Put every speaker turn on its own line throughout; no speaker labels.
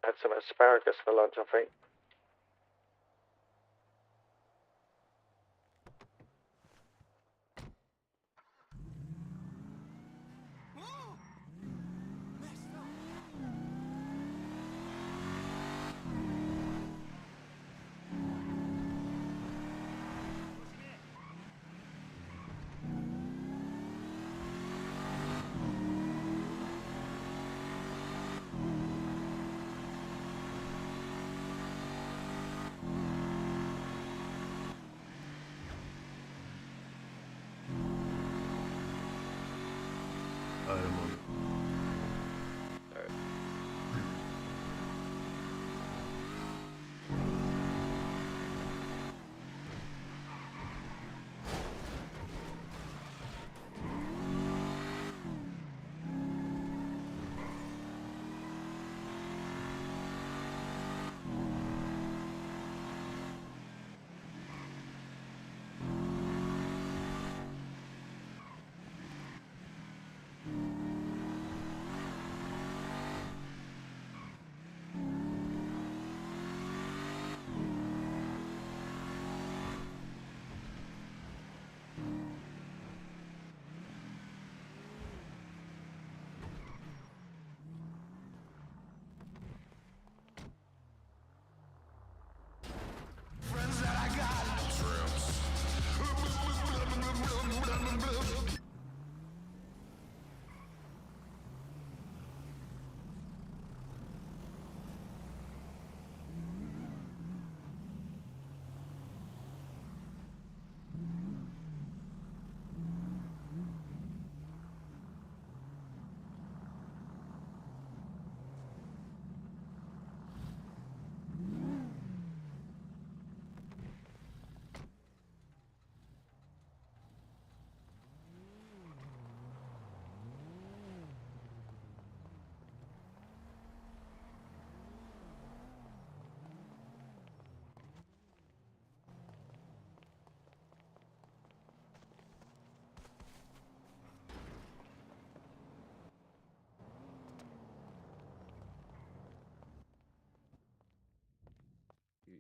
Had some asparagus for lunch, I think.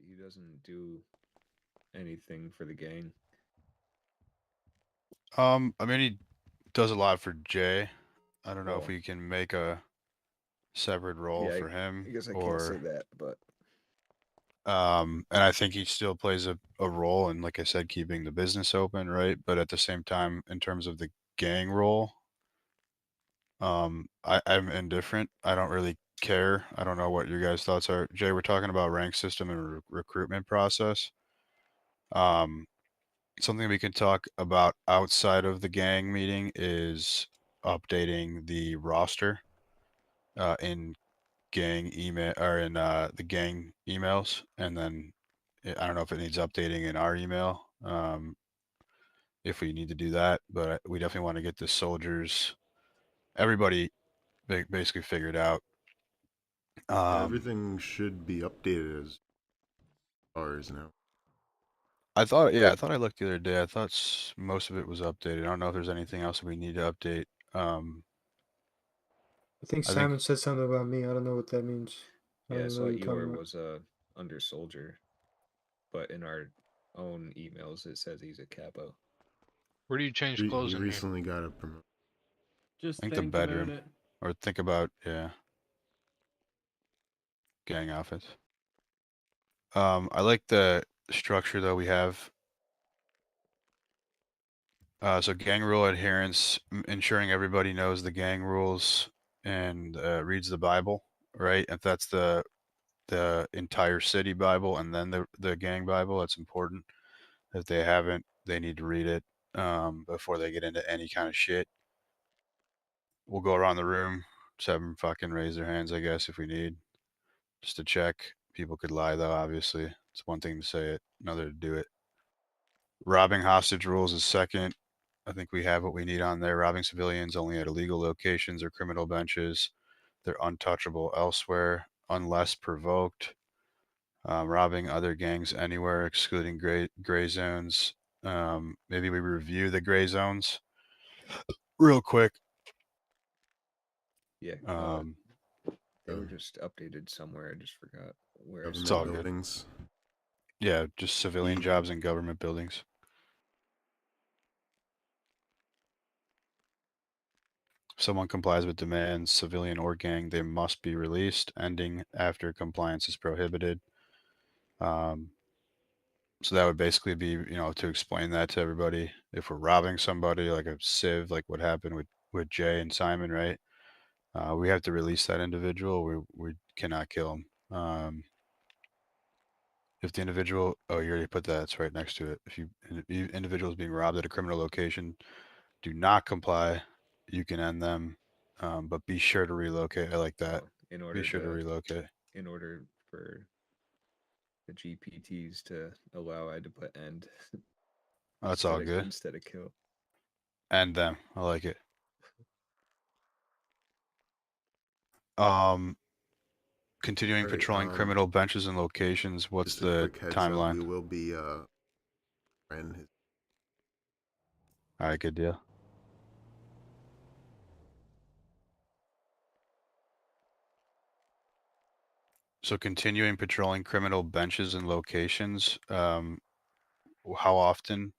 He doesn't do anything for the gang.
I mean, he does a lot for Jay. I don't know if
Well,
we can make a separate role
yeah,
for him
I guess I can't say
or
that, but
and I think he still plays a role in, like I said, keeping the business open, right? But at the same time, in terms of the gang role, I'm indifferent. I don't really care. I don't know what your guys' thoughts are. Jay, we're talking about rank system and recruitment process. Um, Something we can talk about outside of the gang meeting is updating the roster in gang email or in the gang emails, and then I don't know if it needs updating in our email. If we need to do that, but we definitely want to get the soldiers, everybody, basically figured out. Um,
Everything should be updated as ours now.
yeah, I thought I looked the other day. I thought most of it was updated. I don't know if there's anything else we need to update. Um,
I think
I think
Simon said something about me. I don't know what that means. I
yeah, I
don't know
saw
what you're talking
Eeyore
about.
was under soldier, but in our own emails it says he's a capo.
Where do you change
He
clothes in here?
recently got a promotion.
Just
the
think about
bedroom,
it.
or think about gang outfits. I like the structure though we have. So gang rule adherence, ensuring everybody knows the gang rules and reads the Bible, right? If that's the entire city Bible and then the gang Bible, that's important. If they haven't, they need to read it before they get into any kind of shit. We'll go around the room, just have them fucking raise their hands, I guess, if we need, just to check. People could lie though, obviously. It's one thing to say it, another to do it. Robbing hostage rules is second. I think we have what we need on there. Robbing civilians only at illegal locations or criminal benches. They're untouchable elsewhere unless provoked. Robbing other gangs anywhere, excluding gray zones. Maybe we review the gray zones real quick.
Yeah,
Um,
They were
Um,
just updated somewhere. I just forgot where I
government
saw
all
them.
good.
buildings.
Yeah, just civilian
E.
jobs in government buildings. If someone complies with demands, civilian or gang, they must be released, ending after compliance is prohibited. So that would basically be, to explain that to everybody. If we're robbing somebody, like a civ, like what happened with Jay and Simon, right? We have to release that individual. We cannot kill him. If the individual, oh, you already put that. It's right next to it. If individuals being robbed at a criminal location do not comply, you can end them, but be sure to relocate. I like that.
Well, in
Be
order
sure to relocate.
in order for the GPTs to allow, I had to put end
That's all good.
instead of kill.
End them. I like it. Um, continuing
Alright,
patrolling criminal benches and locations. What's
Just a
the
quick heads up,
timeline?
we will be ran his
All right, good deal. So continuing patrolling criminal benches and locations. How often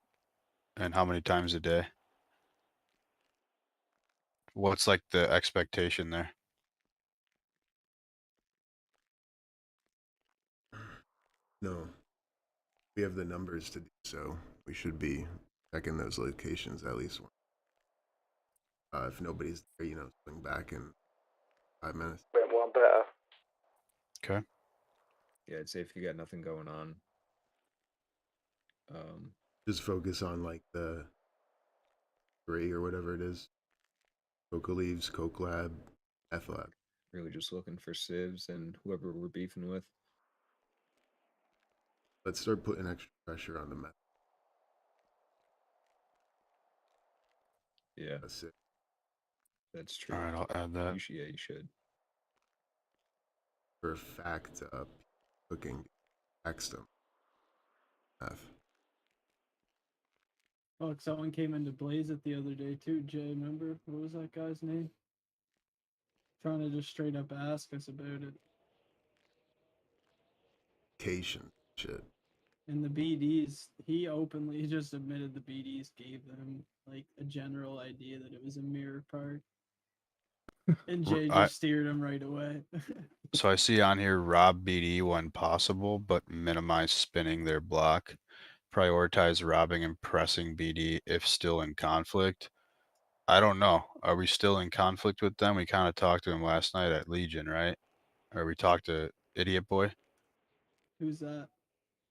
and how many times a day? What's like the expectation there?
No. We have the numbers to do so. We should be checking those locations at least once. If nobody's there, swing back in 5 minutes.
Bit one better.
Okay.
Yeah, I'd say if you got nothing going on,
Just focus on like the 3 or whatever it is. Coca Leaves, Coke Lab, F Lab.
really just looking for civs and whoever we're beefing with.
Let's start putting extra pressure on the meth.
Yeah,
That's it.
that's true.
All right, I'll add that.
You should.
For a fact, cooking, text them. Meth.
Oh, someone came into Blaze it the other day too, Jay. Remember? What was that guy's name? Trying to just straight up ask us about it.
Cation shit.
And the BDs, he openly just admitted the BDs gave them like a general idea that it was a mirror park. And Jay
I
just steered him right away.
so I see on here rob BD when possible, but minimize spinning their block. Prioritize robbing and pressing BD if still in conflict. I don't know. Are we still in conflict with them? We kind of talked to him last night at Legion, right? Or we talked to Idiot Boy
Who's that?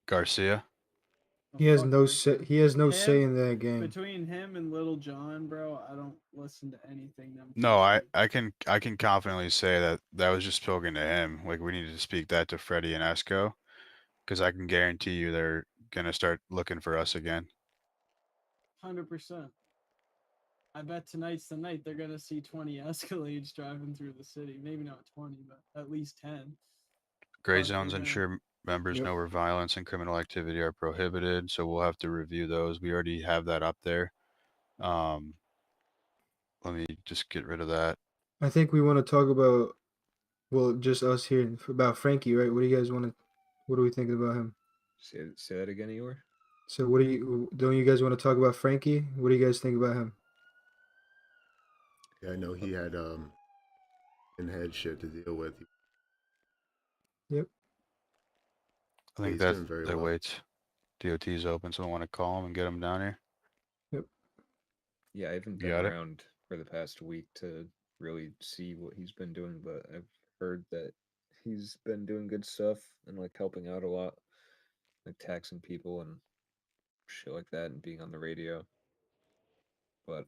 Garcia.
Oh,
He has
fuck
no
Garcia.
say. He has no
Him-
say in that game.
Between him and Little John, bro, I don't listen to anything them. two
No, I,
say.
I can confidently say that that was just spoken to him. Like we needed to speak that to Freddie and Esco, because I can guarantee you they're gonna start looking for us again.
100%. I bet tonight's the night they're gonna see 20 Escalades driving through the city. Maybe not 20, but at least 10.
Gray
Fuck,
zones
they're gonna-
ensure members
Yep.
know where violence and criminal activity are prohibited. So we'll have to review those. We already have that up there. Let me just get rid of that.
I think we want to talk about, well, just us here about Frankie, right? What do you guys want to? What are we thinking about him?
Say that again, Eeyore.
So what do you? Don't you guys want to talk about Frankie? What do you guys think about him?
Yeah, I know he had in-head shit to deal with.
Yep.
I think
He's
that
doing very
that
well.
waits. DOT's open, so I want to call him and get him down here.
Yep.
Yeah, I haven't
You
been
got it?
around for the past week to really see what he's been doing, but I've heard that he's been doing good stuff and like helping out a lot, like taxing people and shit like that, and being on the radio. But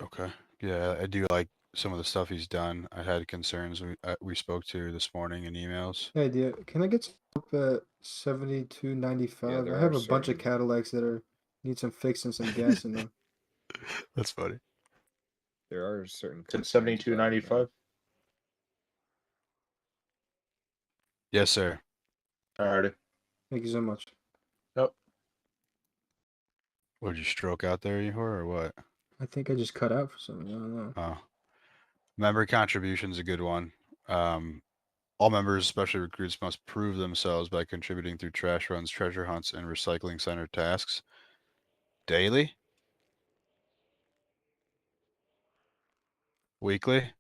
Okay. Yeah, I do like some of the stuff he's done. I had concerns we spoke to this morning in emails.
Hey, idea. Can I get some help at
yeah,
7295?
there
I
are
have a bunch of
certain
Cadillacs that are need some fixing, some gas in them.
That's funny.
there are certain
It's at
concerns about him, though.
72.95.
Yes, sir.
Alrighty.
Thank you so much.
Yep.
Would you stroke out there, Ihor, or what?
I think I just cut out for something. I don't know.
Oh. Member contribution's a good one. All members, especially recruits, must prove themselves by contributing through trash runs, treasure hunts, and recycling center tasks daily, weekly.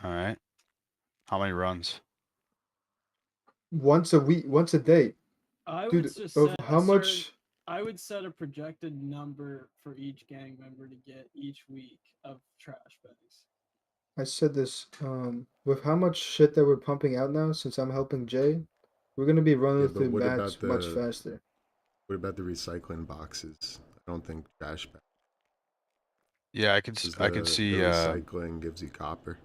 All right. How many runs?
Once a week, once a day.
I
Dude,
would just
of
set
how
a certain,
much?
I would set a projected number for each gang member to get each week of trash bags.
I said this. With how much shit that we're pumping out now, since I'm helping Jay, we're gonna be running
Yeah, but
through
what
mats
about
much
the
faster.
recycling boxes? I don't think trash bags.
Yeah, I can
The
see
recycling gives you copper.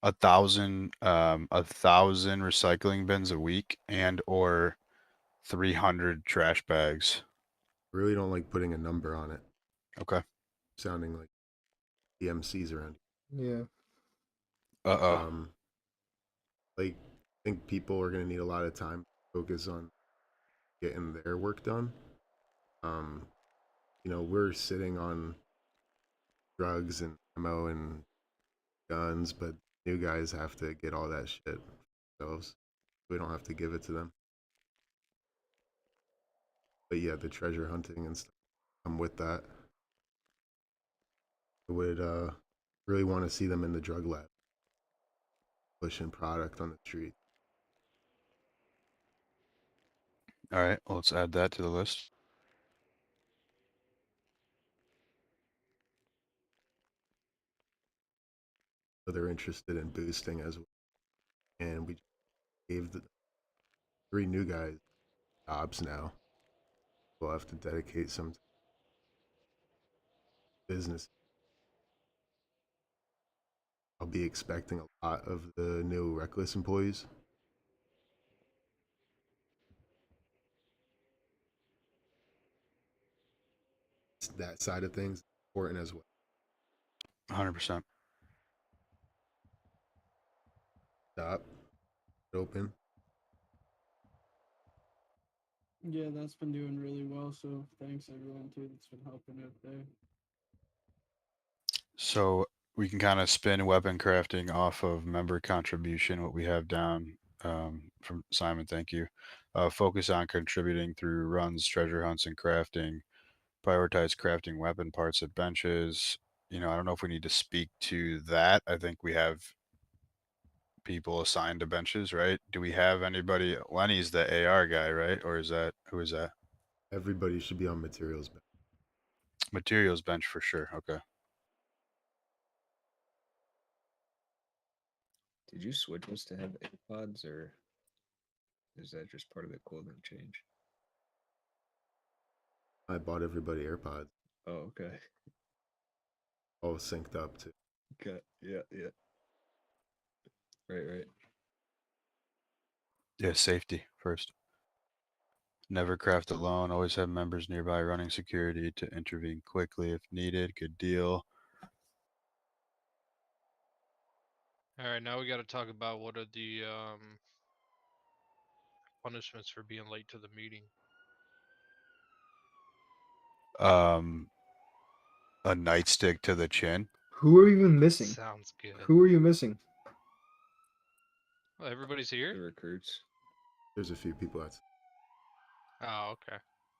1,000 recycling bins a week and or 300 trash bags.
I really don't like putting a number on it.
Okay.
Sounding like DMCs around.
Yeah.
Uh-oh.
Like I think people are gonna need a lot of time to focus on getting their work done. We're sitting on drugs and ammo and guns, but new guys have to get all that shit themselves. We don't have to give it to them. But yeah, the treasure hunting and stuff come with that. I would really want to see them in the drug lab, pushing product on the street.
All right, well, let's add that to the list.
So they're interested in boosting as well. And we gave the 3 new guys jobs now. We'll have to dedicate some business. I'll be expecting a lot of the new Reckless employees. That side of things is important as well.
100%.
Stop. Open.
Yeah, that's been doing really well. So thanks everyone too that's been helping out there.
So we can kind of spin weapon crafting off of member contribution, what we have down from Simon. Thank you. Focus on contributing through runs, treasure hunts, and crafting. Prioritize crafting weapon parts at benches. I don't know if we need to speak to that. I think we have people assigned to benches, right? Do we have anybody? Lenny's the AR guy, right? Or who is that?
Everybody should be on materials.
Materials bench for sure. Okay.
Did you switch us to have AirPods, or is that just part of the clothing change?
I bought everybody AirPods.
Oh, okay.
All synced up too.
Okay. Yeah. Right.
Yeah, safety first. Never craft alone. Always have members nearby running security to intervene quickly if needed. Good deal.
All right, now we got to talk about what are the punishments for being late to the meeting.
A nightstick to the chin.
Who are even missing?
Sounds good.
Who are you missing?
Well, everybody's
The
here.
recruits.
There's a few people that's
Oh, okay.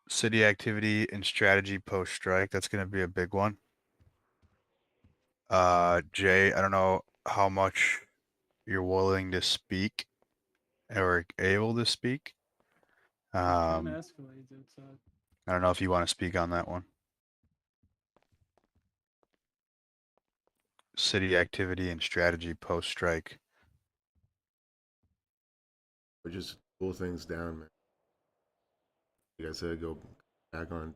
City activity and strategy post strike. That's going to be a big one. Jay, I don't know how much you're willing to speak or able to speak.
Kind of escalates outside.
I don't know if you want to speak on that one. City activity and strategy post strike.
or just cool things down, man. You guys gotta go back on.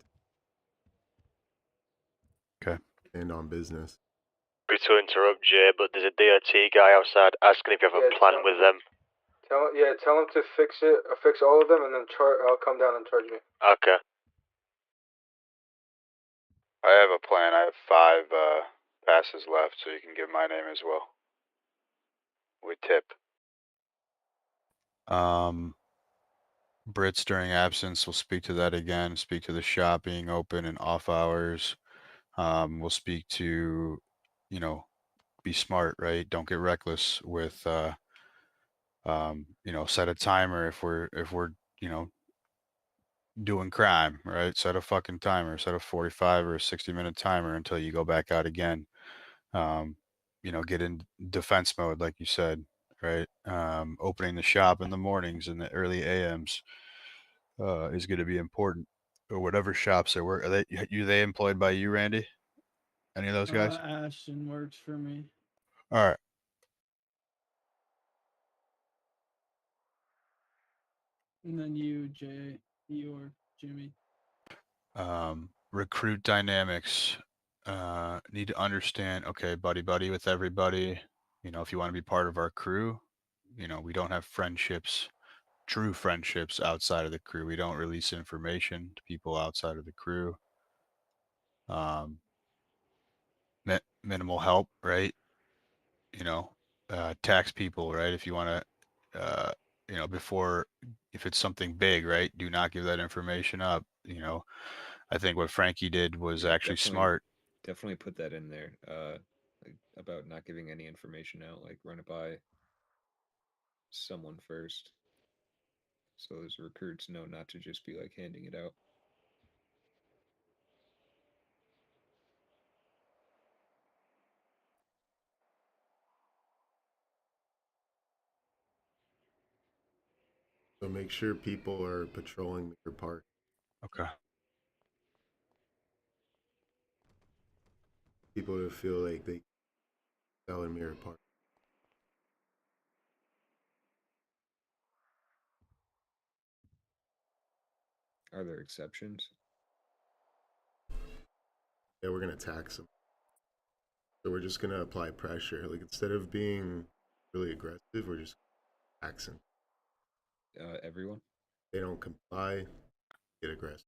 Okay.
Stand on business.
Sorry to interrupt, Jay, but there's a DOT guy outside asking if you have a plan with them.
Tell him to fix it, fix all of them, and then I'll come down and charge me.
Okay.
I have a plan. I have 5 passes left, so you can give my name as well. With tip. Brits during absence, we'll speak to that again. Speak to the shop being open and off hours. We'll speak to, be smart, right? Don't get reckless with, set a timer if we're doing crime, right? Set a fucking timer, set a 45 or a 60-minute timer until you go back out again. Get in defense mode, like you said, right? Opening the shop in the mornings in the early AMs is going to be important. Or whatever shops they work. They employed by you, Randy? Any of those guys?
Ashton works for me.
All right.
And then you, Jay, you or Jimmy.
Recruit dynamics. Need to understand, okay, buddy with everybody. If you want to be part of our crew, we don't have true friendships outside of the crew. We don't release information to people outside of the crew. Minimal help, right? Tax people, right? If you want to, if it's something big, right? Do not give that information up. I think what Frankie did was
Yeah,
actually
definitely.
smart.
Definitely put that in there. Like, about not giving any information out. Like, run it by someone first, so those recruits know not to just be like handing it out.
So make sure people are patrolling your park.
Okay.
People who feel like they sell in Mirror Park.
Are there exceptions?
Yeah, we're gonna tax them. So we're just gonna apply pressure. Like instead of being really aggressive, we're just taxing.
Everyone?
They don't comply, get aggressive.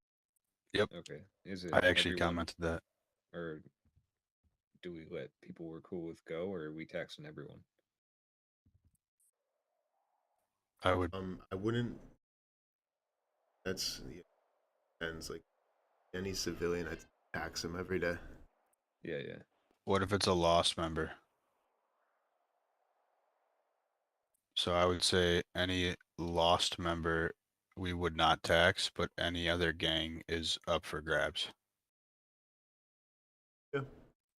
Yep.
Okay. Is it
I actually
everyone,
commented that.
or do we let people we're cool with go, or are we taxing everyone?
I would.
I wouldn't. That's yeah, depends. Like any civilian, I'd tax them every day.
Yeah, yeah.
What if it's a lost member? So I would say any lost member we would not tax, but any other gang is up for grabs.
Yeah.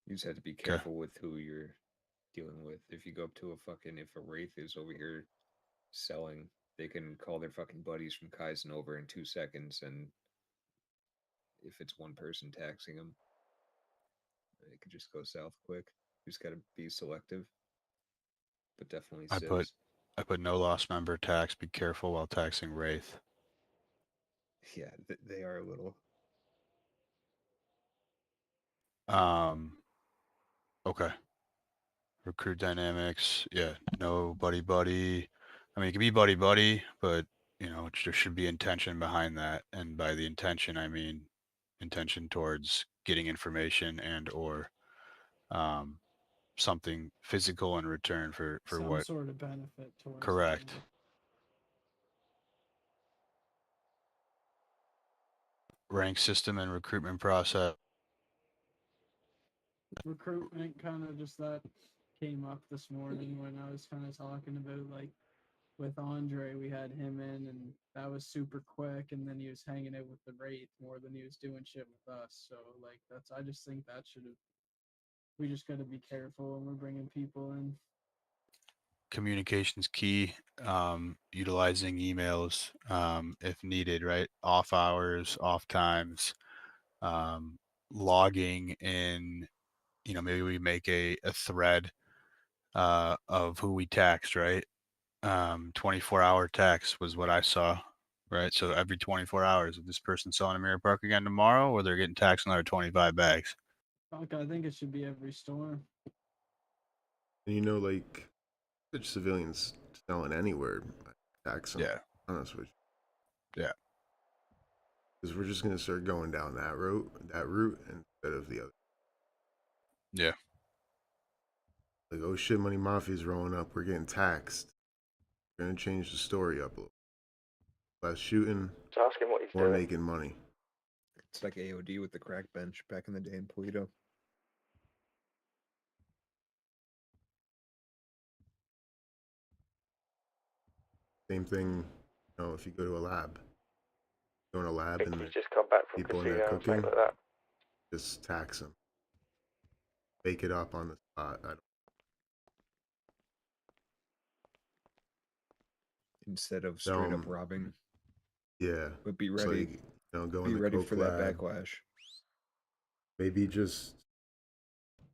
You just have to be
Okay.
careful with who you're dealing with. If you go up to if a wraith is over here selling, they can call their fucking buddies from Kaizen over in 2 seconds, and if it's one person taxing them, it could just go south quick. You just gotta be selective, but definitely
I
civs.
put no lost member tax. Be careful while taxing Wraith.
Yeah, they are a little.
Okay. Recruit dynamics. Yeah. No buddy. I mean, it can be buddy, but there should be intention behind that. And by the intention, I mean intention towards getting information or something physical in return for
Some
what.
sort of benefit towards it,
Correct.
yeah.
Rank system and recruitment process.
Recruitment kind of just that came up this morning when I was kind of talking about like with Andre, we had him in and that was super quick, and then he was hanging out with the Wraith more than he was doing shit with us. So like I just think that should have, we just got to be careful when we're bringing people in.
Communications key. Utilizing emails if needed, right? Off hours, off times. Logging in. Maybe we make a thread of who we taxed, right? 24-hour tax was what I saw, right? So every 24 hours, if this person's selling a Mirror Park again tomorrow, or they're getting taxed another 25 bags.
Fuck, I think it should be every storm.
And like civilians selling anywhere, tax them.
Yeah.
Honest with
Yeah.
because we're just gonna start going down that route instead of the other.
Yeah.
Like, oh shit, Money Mafia's rolling up. We're getting taxed. We're gonna change the story up a little. Less shooting,
So ask him what he's
more
doing.
making money.
It's like AOD with the crack bench back in the day in Polito.
Same thing, you know, if you go to a lab. Go in a lab and
He's just come back from
people in there
casino and things
cooking,
like that.
just tax them. Bake it up on the spot.
Instead of straight up
Um,
robbing.
Yeah.
But be
It's
ready.
like, you know, go
Be
in the
ready
coke
for that
lab.
backlash.
Maybe just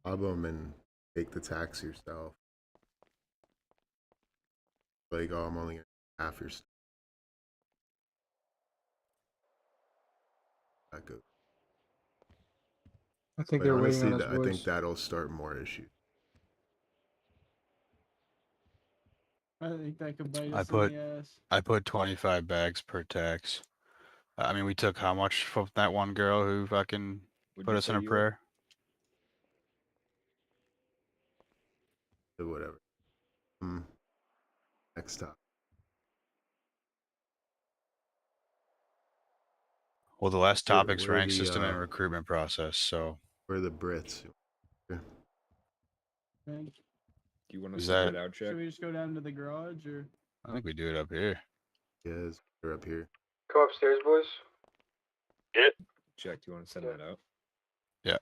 rob them and take the tax yourself. Like, oh, I'm only gonna half your stuff. That goes.
I think
But
they're waiting
honestly,
on us,
I think
boys.
that'll start more issues.
I think that could bite
I
us
put-
in the ass.
I put 25 bags per tax. I mean, we took how much from that one girl who fucking
Would
put
you
us
say
in a
you
prayer?
So whatever. Next time.
Well, the last
Where-
topic's
where are
rank
the,
system and recruitment process. So
Where are the Brits?
Think.
Do you want to
Is
send
that-
that out,
Should
Jack?
we just go down to the garage or?
I think we do it up here.
Yes, they're up here.
Come upstairs, boys.
Jack, do you want to send
Yeah.
that out?
Yeah.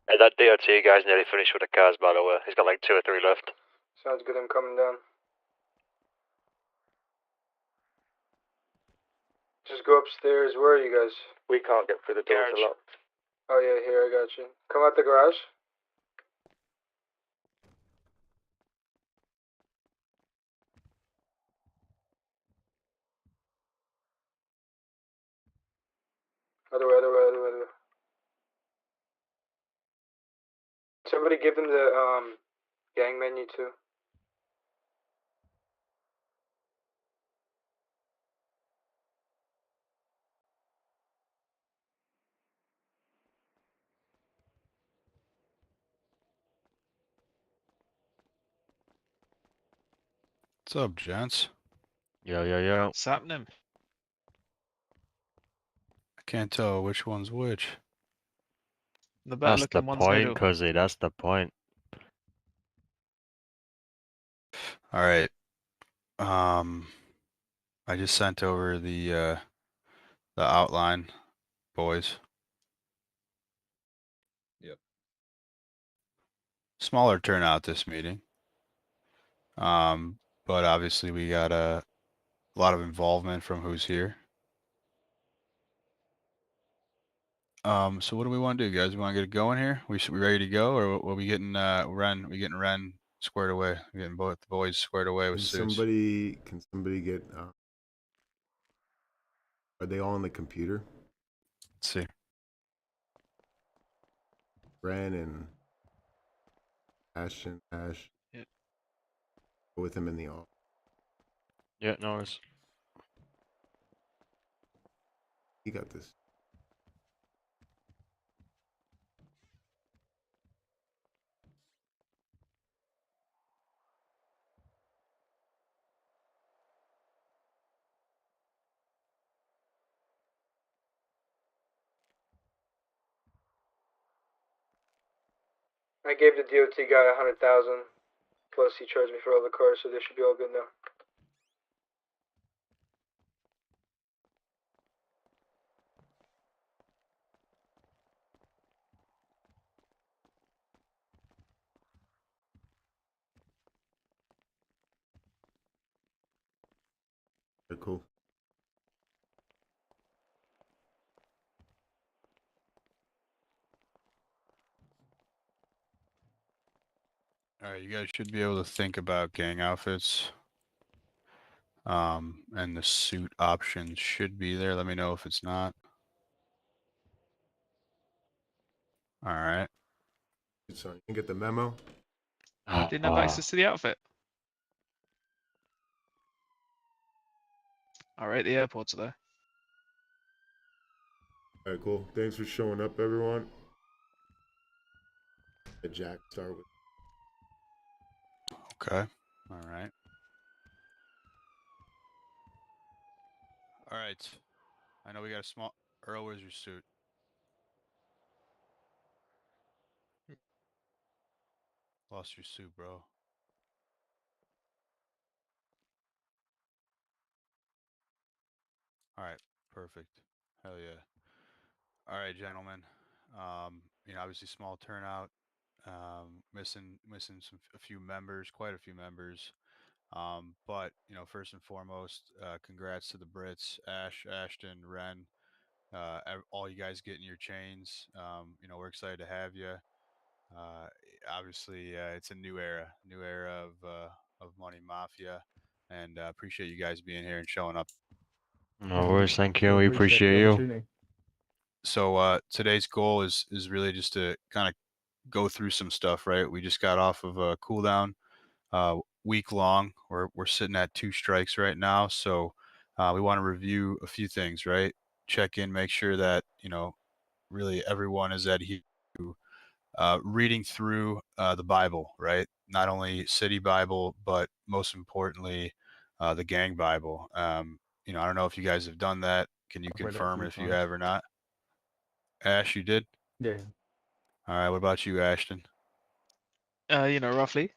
Hey, that DOT guy's nearly finished with the cars, by the way. He's got like 2 or 3 left.
Sounds good. I'm coming down. Just go upstairs. Where are you guys?
We can't get through the doors,
Garage.
a lot.
Oh yeah, here I got you. Come out the garage. Other way, other way, other way, other way. Somebody give them the gang menu too.
What's up, gents?
Yo, yo, yo.
What's happening?
I can't tell which one's which.
The better
That's the
looking one's
point,
middle.
cuzzy, that's the point.
All right. I just sent over the outline, boys.
Yep.
Smaller turnout this meeting. But obviously we got a lot of involvement from who's here. So what do we want to do, guys? We want to get it going here? We ready to go, or are we getting Ren? We getting Ren squared away? We getting both the boys squared away with
Can
suits.
somebody get? Are they all on the computer?
Let's see.
Ren and Ashton, Ash.
Yeah.
Go with him in the office.
Yeah, no worries.
You got this.
I gave the DOT guy 100,000. Plus he charged me for all the cars, so they should be all good now.
They're cool.
All right, you guys should be able to think about gang outfits. And the suit options should be there. Let me know if it's not. All right.
So you can get the memo.
Didn't have access to the outfit. Alright, the airport's there.
All right, cool. Thanks for showing up, everyone. Let Jack start with.
Okay. All right. All right. I know we got a small. Earl, where's your suit? Lost your suit, bro. All right, perfect. Hell yeah. All right, gentlemen. Obviously small turnout. Missing a few members, quite a few members. But first and foremost, congrats to the Brits, Ash, Ashton, Ren, all you guys getting your chains. We're excited to have you. Uh, Obviously, it's a new era of Money Mafia, and appreciate you guys being here and showing up.
No worries, thank you. We appreciate you.
opportunity.
So today's goal is really just to kind of go through some stuff, right? We just got off of a cooldown, week long. We're sitting at 2 strikes right now, so we want to review a few things, right? Check in, make sure that really everyone is adhering to reading through the Bible, right? Not only City Bible, but most importantly, the Gang Bible. I don't know if you guys have done that. Can you
I've read it a
confirm
few
if you
times.
have or not? Ash, you did?
Yeah.
All right. What about you, Ashton?
Roughly.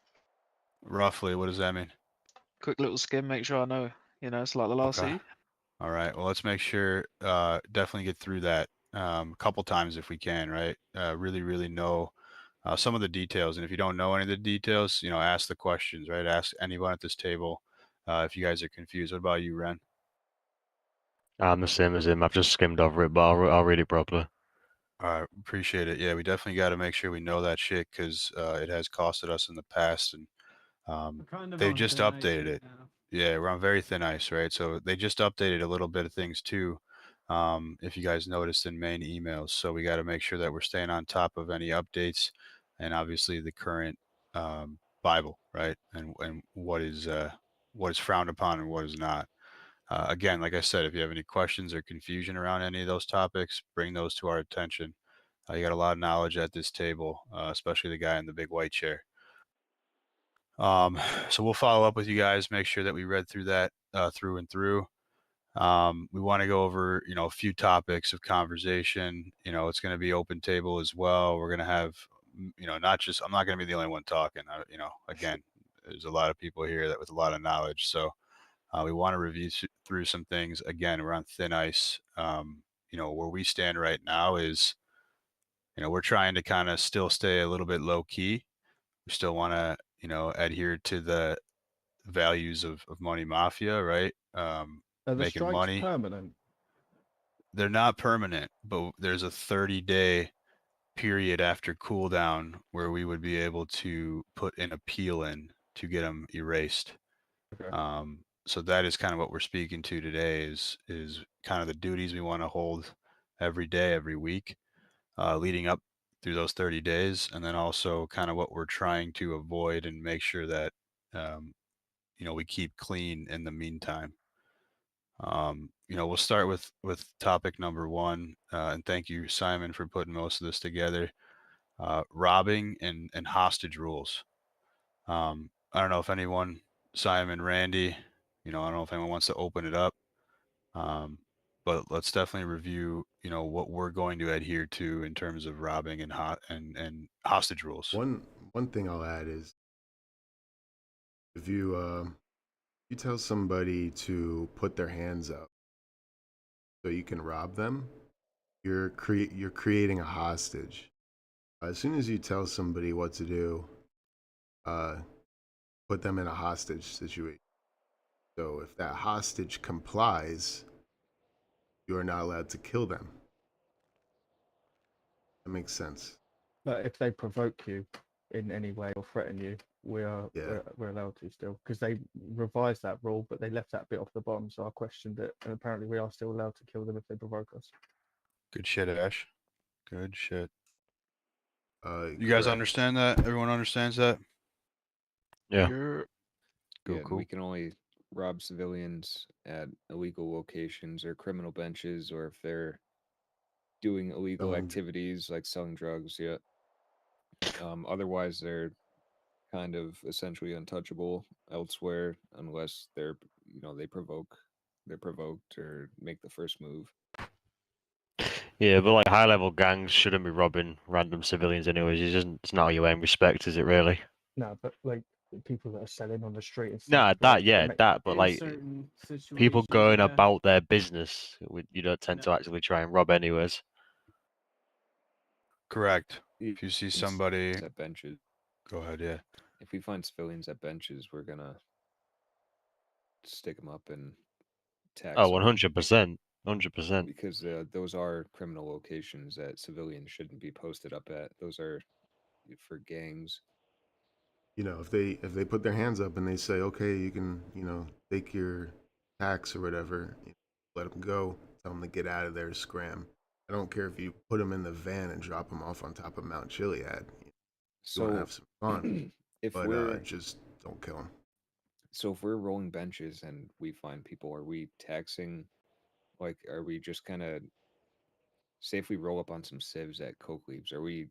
Roughly, what does that mean?
Quick little skim, make sure I know. It's like the last
Okay.
city.
All right. Well, let's make sure definitely get through that a couple times if we can, right? Really, really know some of the details. And if you don't know any of the details, ask the questions, right? Ask anyone at this table if you guys are confused. What about you, Ren?
I'm the same as him. I've just skimmed over it, but I'll read it properly.
All right. Appreciate it. Yeah, we definitely got to make sure we know that shit because it has costed us in the past. And
We're kind of
they
on
just
thin ice
updated
right
it.
now.
Yeah, we're on very thin ice, right? So they just updated a little bit of things too. If you guys noticed in main emails, so we got to make sure that we're staying on top of any updates, and obviously the current Bible, right? And what is frowned upon and what is not. Again, like I said, if you have any questions or confusion around any of those topics, bring those to our attention. You got a lot of knowledge at this table, especially the guy in the big white chair. So we'll follow up with you guys, make sure that we read through that through and through. We want to go over, a few topics of conversation. It's going to be open table as well. We're going to have, not just, I'm not going to be the only one talking. Again, there's a lot of people here that with a lot of knowledge. So we want to review through some things. Again, we're on thin ice. Where we stand right now is, we're trying to kind of still stay a little bit low key. We still want to, adhere to the values of Money Mafia, right?
Are the
Making
strikes
money.
permanent?
They're not permanent, but there's a 30-day period after cooldown where we would be able to put an appeal in to get them erased.
Okay.
So that is kind of what we're speaking to today is kind of the duties we want to hold every day, every week, leading up through those 30 days, and then also kind of what we're trying to avoid and make sure that we keep clean in the meantime. We'll start with topic number one, and thank you, Simon, for putting most of this together. Robbing and hostage rules. I don't know if anyone, Simon, Randy, I don't know if anyone wants to open it up, but let's definitely review, what we're going to adhere to in terms of robbing and and hostage rules.
One thing I'll add is if you tell somebody to put their hands up so you can rob them, you're creating a hostage. As soon as you tell somebody what to do, put them in a hostage situation. So if that hostage complies, you are not allowed to kill them. That makes sense.
But if they provoke you in any way or threaten you,
Yeah.
we're allowed to still, because they revised that rule, but they left that bit off the bottom, so I questioned it, and apparently we are still allowed to kill them if they provoke us.
Good shit, Ash. Good shit. You guys
Correct.
understand that? Everyone understands that?
Yeah.
Cool,
Yeah,
cool.
we can only rob civilians at illegal locations or criminal benches, or if they're doing illegal
Selling-
activities like selling drugs. Yeah. Otherwise, they're kind of essentially untouchable elsewhere unless they're they're provoked or make the first move.
Yeah, but like high-level gangs shouldn't be robbing random civilians anyways. It's not how you aim respect, is it really?
No, but like the people that are selling on the street and stuff.
Nah,
like,
that
it
yeah,
ma-
that. But
In
like
certain
people
situations,
going
yeah.
about their business, you don't tend
No.
to actually try and rob anyways.
Correct.
Y-
If you see
and s-
somebody,
at benches,
go ahead. Yeah.
if we find civilians at benches, we're gonna stick them up and tax
Oh,
them
100%, 100%.
because those are criminal locations that civilians shouldn't be posted up at. Those are for gangs.
You know, if they put their hands up and they say, okay, you can, you know, take your tax or whatever, let them go, tell them to get out of there, scram. I don't care if you put them in the van and drop them off on top of Mount Chiliad. You want to
So
have some fun,
if
but
we're
just don't kill them.
so if we're rolling benches and we find people, are we taxing? Like, are we just kind of say if we roll up on some civs at Coke Leaves, are we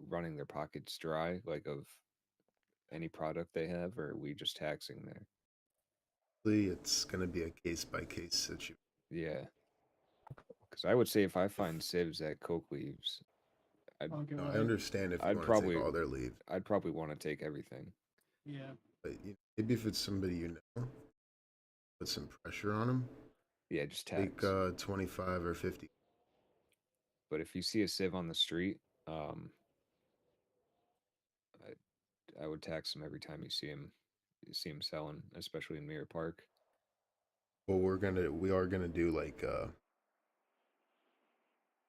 running their pockets dry, like of any product they have, or are we just taxing there?
It's going to be a case by case situation.
Yeah, because I would say if I find civs at Coke Leaves, I'd
I'll get
I
away.
understand if you
I'd
want to
probably
take all their leave,
I'd probably want to take everything.
Yeah.
but maybe if it's somebody you know, put some pressure on them.
Yeah, just
Take
tax.
25 or 50.
But if you see a civ on the street, I would tax him every time you see him. You see him selling, especially in Mirror Park.
Well, we are gonna do like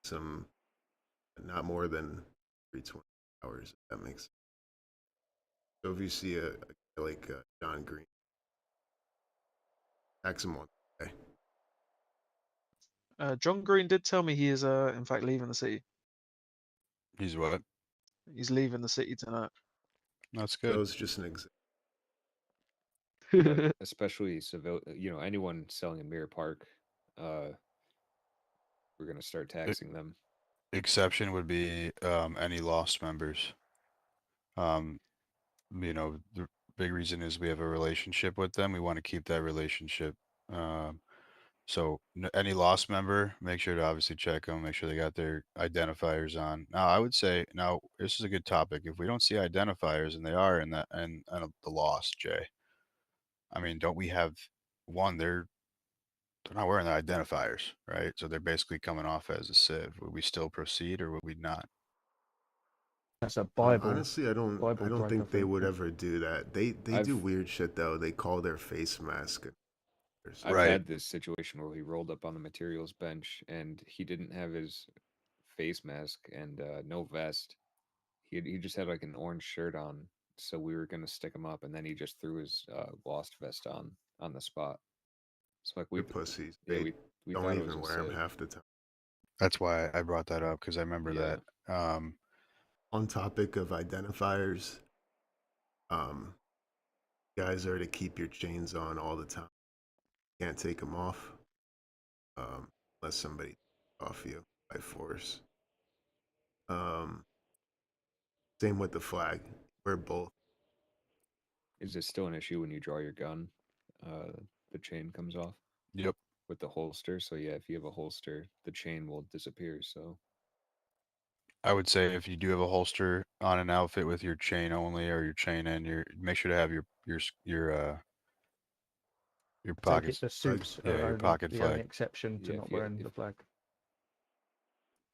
some, not more than every 20 hours. If that makes sense. So if you see a guy like John Green, tax him one day.
John Green did tell me he is, in fact, leaving the city.
He's what?
He's leaving the city tonight.
That's
So
good.
it's just an example.
But especially anyone selling in Mirror Park, we're gonna start taxing them.
Exception would be any lost members. Um, the big reason is we have a relationship with them. We want to keep that relationship. Um, so any lost member, make sure to obviously check them. Make sure they got their identifiers on. Now, I would say this is a good topic. If we don't see identifiers and they are in that and the lost, Jay. I mean, don't we have one? They're not wearing the identifiers, right? So they're basically coming off as a civ. Would we still proceed or would we not?
That's a Bible.
Honestly, I don't
breaker
think they
thing.
would ever do that. They do
I've-
weird shit though. They call their face mask.
I've
Right.
had this situation where he rolled up on the materials bench and he didn't have his face mask and no vest. He just had like an orange shirt on, so we were gonna stick him up, and then he just threw his lost vest on the spot. So like
They're pussies.
yeah,
They
we
don't
thought it was
even
a
wear them
civ.
half the time.
That's why I brought that up because I remember
Yeah.
that.
On topic of identifiers, um, guys are to keep your chains on all the time. Can't take them off unless somebody off you by force. Same with the flag. Wear both.
Is it still an issue when you draw your gun? The chain comes off
Yep.
with the holster. So yeah, if you have a holster, the chain will disappear. So
I would say if you do have a holster on an outfit with your chain only or your chain in, make sure to have your
I take
pockets.
it the suits
Yeah,
are
your
only
pocket
the
flag.
only exception to
Yeah,
not
if you-
wearing
if-
the flag.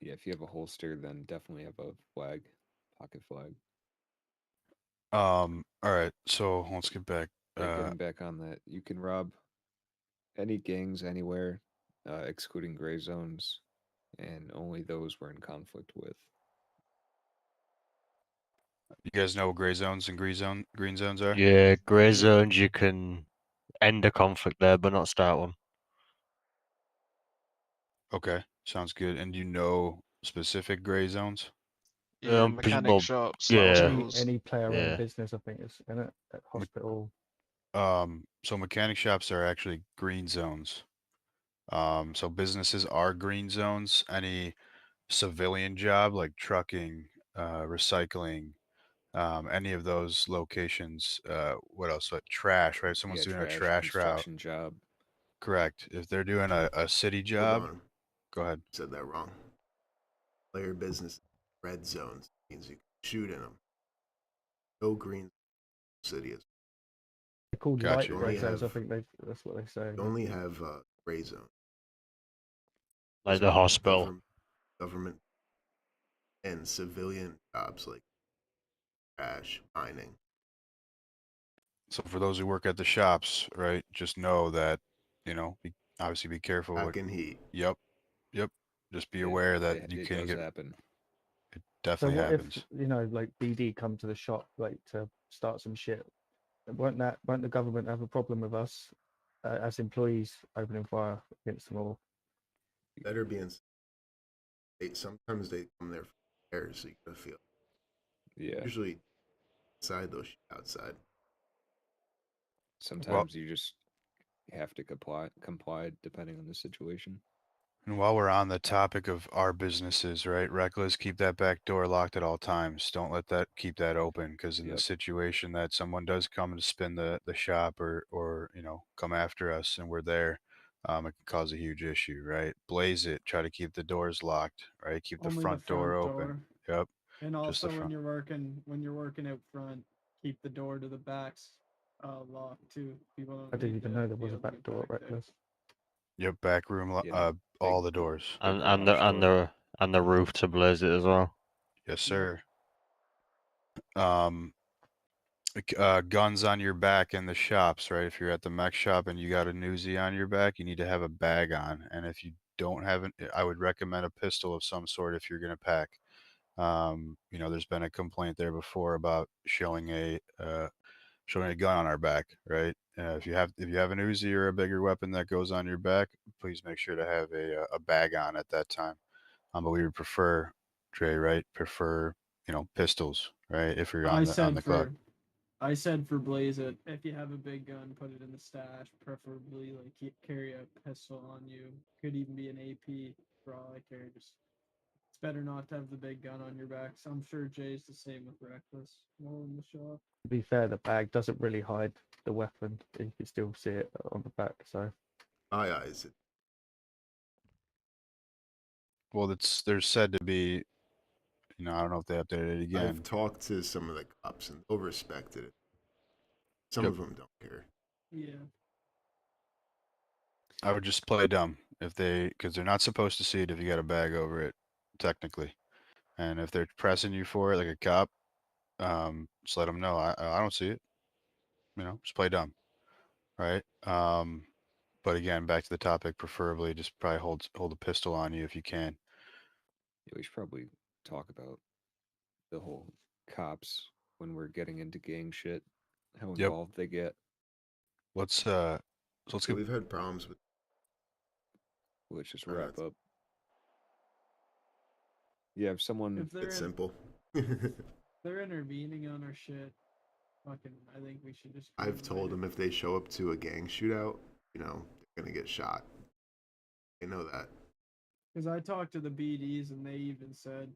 yeah, if you have a holster, then definitely have a flag, pocket flag.
All right. So let's get back.
Yeah, getting back on that, you can rob any gangs anywhere, excluding gray zones, and only those we're in conflict with.
You guys know what gray zones and green zones are?
Yeah, gray zones, you can end a conflict there, but not start one.
Okay, sounds good. And you know specific gray zones?
Yeah,
pres-
mechanic
well,
shops,
yeah.
hospitals.
Any player
Yeah.
owned business, I think, is in it at hospital.
So mechanic shops are actually green zones. So businesses are green zones. Any civilian job like trucking, recycling, any of those locations. What else? Like trash, right? Someone's
Yeah,
doing a
trash,
trash route.
construction job.
Correct. If they're doing a city
Hold
job,
on.
go ahead.
Said that wrong. Player business red zones means you can shoot in them. No green. city is.
They're called
Gotcha.
light
You only
gray zones. I
have
think that's what they say.
you only have gray zone.
Like
Those
the
are
hospital.
government and civilian jobs like trash, mining.
So for those who work at the shops, right, just know that, obviously be careful.
Back in heat.
Yep. Just be
Yeah,
aware that you
it
can
does
get.
happen.
It
So
definitely
what if
happens.
like BD come to the shop like to start some shit? Won't the government have a problem with us as employees opening fire against them all?
Better be in. Sometimes they come there for air, so you gotta feel.
Yeah.
Usually inside though, outside.
Sometimes you just have to comply depending on the situation.
And while we're on the topic of our businesses, right, reckless, keep that back door locked at all times. Don't let that keep that open, because in the
Yep.
situation that someone does come to spin the shop or come after us and we're there, it can cause a huge issue, right? Blaze it. Try to keep the doors locked, right? Keep the
Only
front door open. Yep.
And
Just the
also
front.
when you're working out front, keep the door to the backs locked too. People don't
I didn't
need
even
to
know there
be
was a
able to
back
get
door at
back there.
Reckless.
Yep. Back room.
Yeah,
All
big-
the doors.
And
big
and the
garage
and
door.
the roof to blaze it as well.
Yes,
Yep.
sir. Um, guns on your back in the shops, right? If you're at the mech shop and you got a Uzi on your back, you need to have a bag on. And if you don't have it, I would recommend a pistol of some sort if you're going to pack. There's been a complaint there before about showing a gun on our back, right? If you have an Uzi or a bigger weapon that goes on your back, please make sure to have a bag on at that time. But we would prefer, Dre, right? Prefer pistols, right? If you're on the clock.
I said for blaze it. If you have a big gun, put it in the stash. Preferably carry a pistol on you. Could even be an AP for all I care. Just it's better not to have the big gun on your back. So I'm sure Jay's the same with Reckless. While in the shop.
To be fair, the bag doesn't really hide the weapon. You can still see it on the back. So
My eyes.
Well, there's said to be, I don't know if they updated it again.
I've talked to some of the cops and they'll respect it. Some
Yep.
of them don't care.
Yeah.
I would just play dumb because they're not supposed to see it if you got a bag over it, technically. And if they're pressing you for it like a cop, just let them know I don't see it. Just play dumb, right? But again, back to the topic, preferably just probably hold a pistol on you if you can.
Yeah, we should probably talk about the whole cops when we're getting into gang shit, how
Yep.
involved they get.
Let's
Yeah,
get.
we've had problems with.
Let's just
Oh,
wrap up. Yeah, if someone
If they're
It's simple.
they're intervening on our shit, fucking, I think we should just.
I've told them if they show up to a gang shootout, they're gonna get shot. They know that.
Because I talked to the BDs and they even said,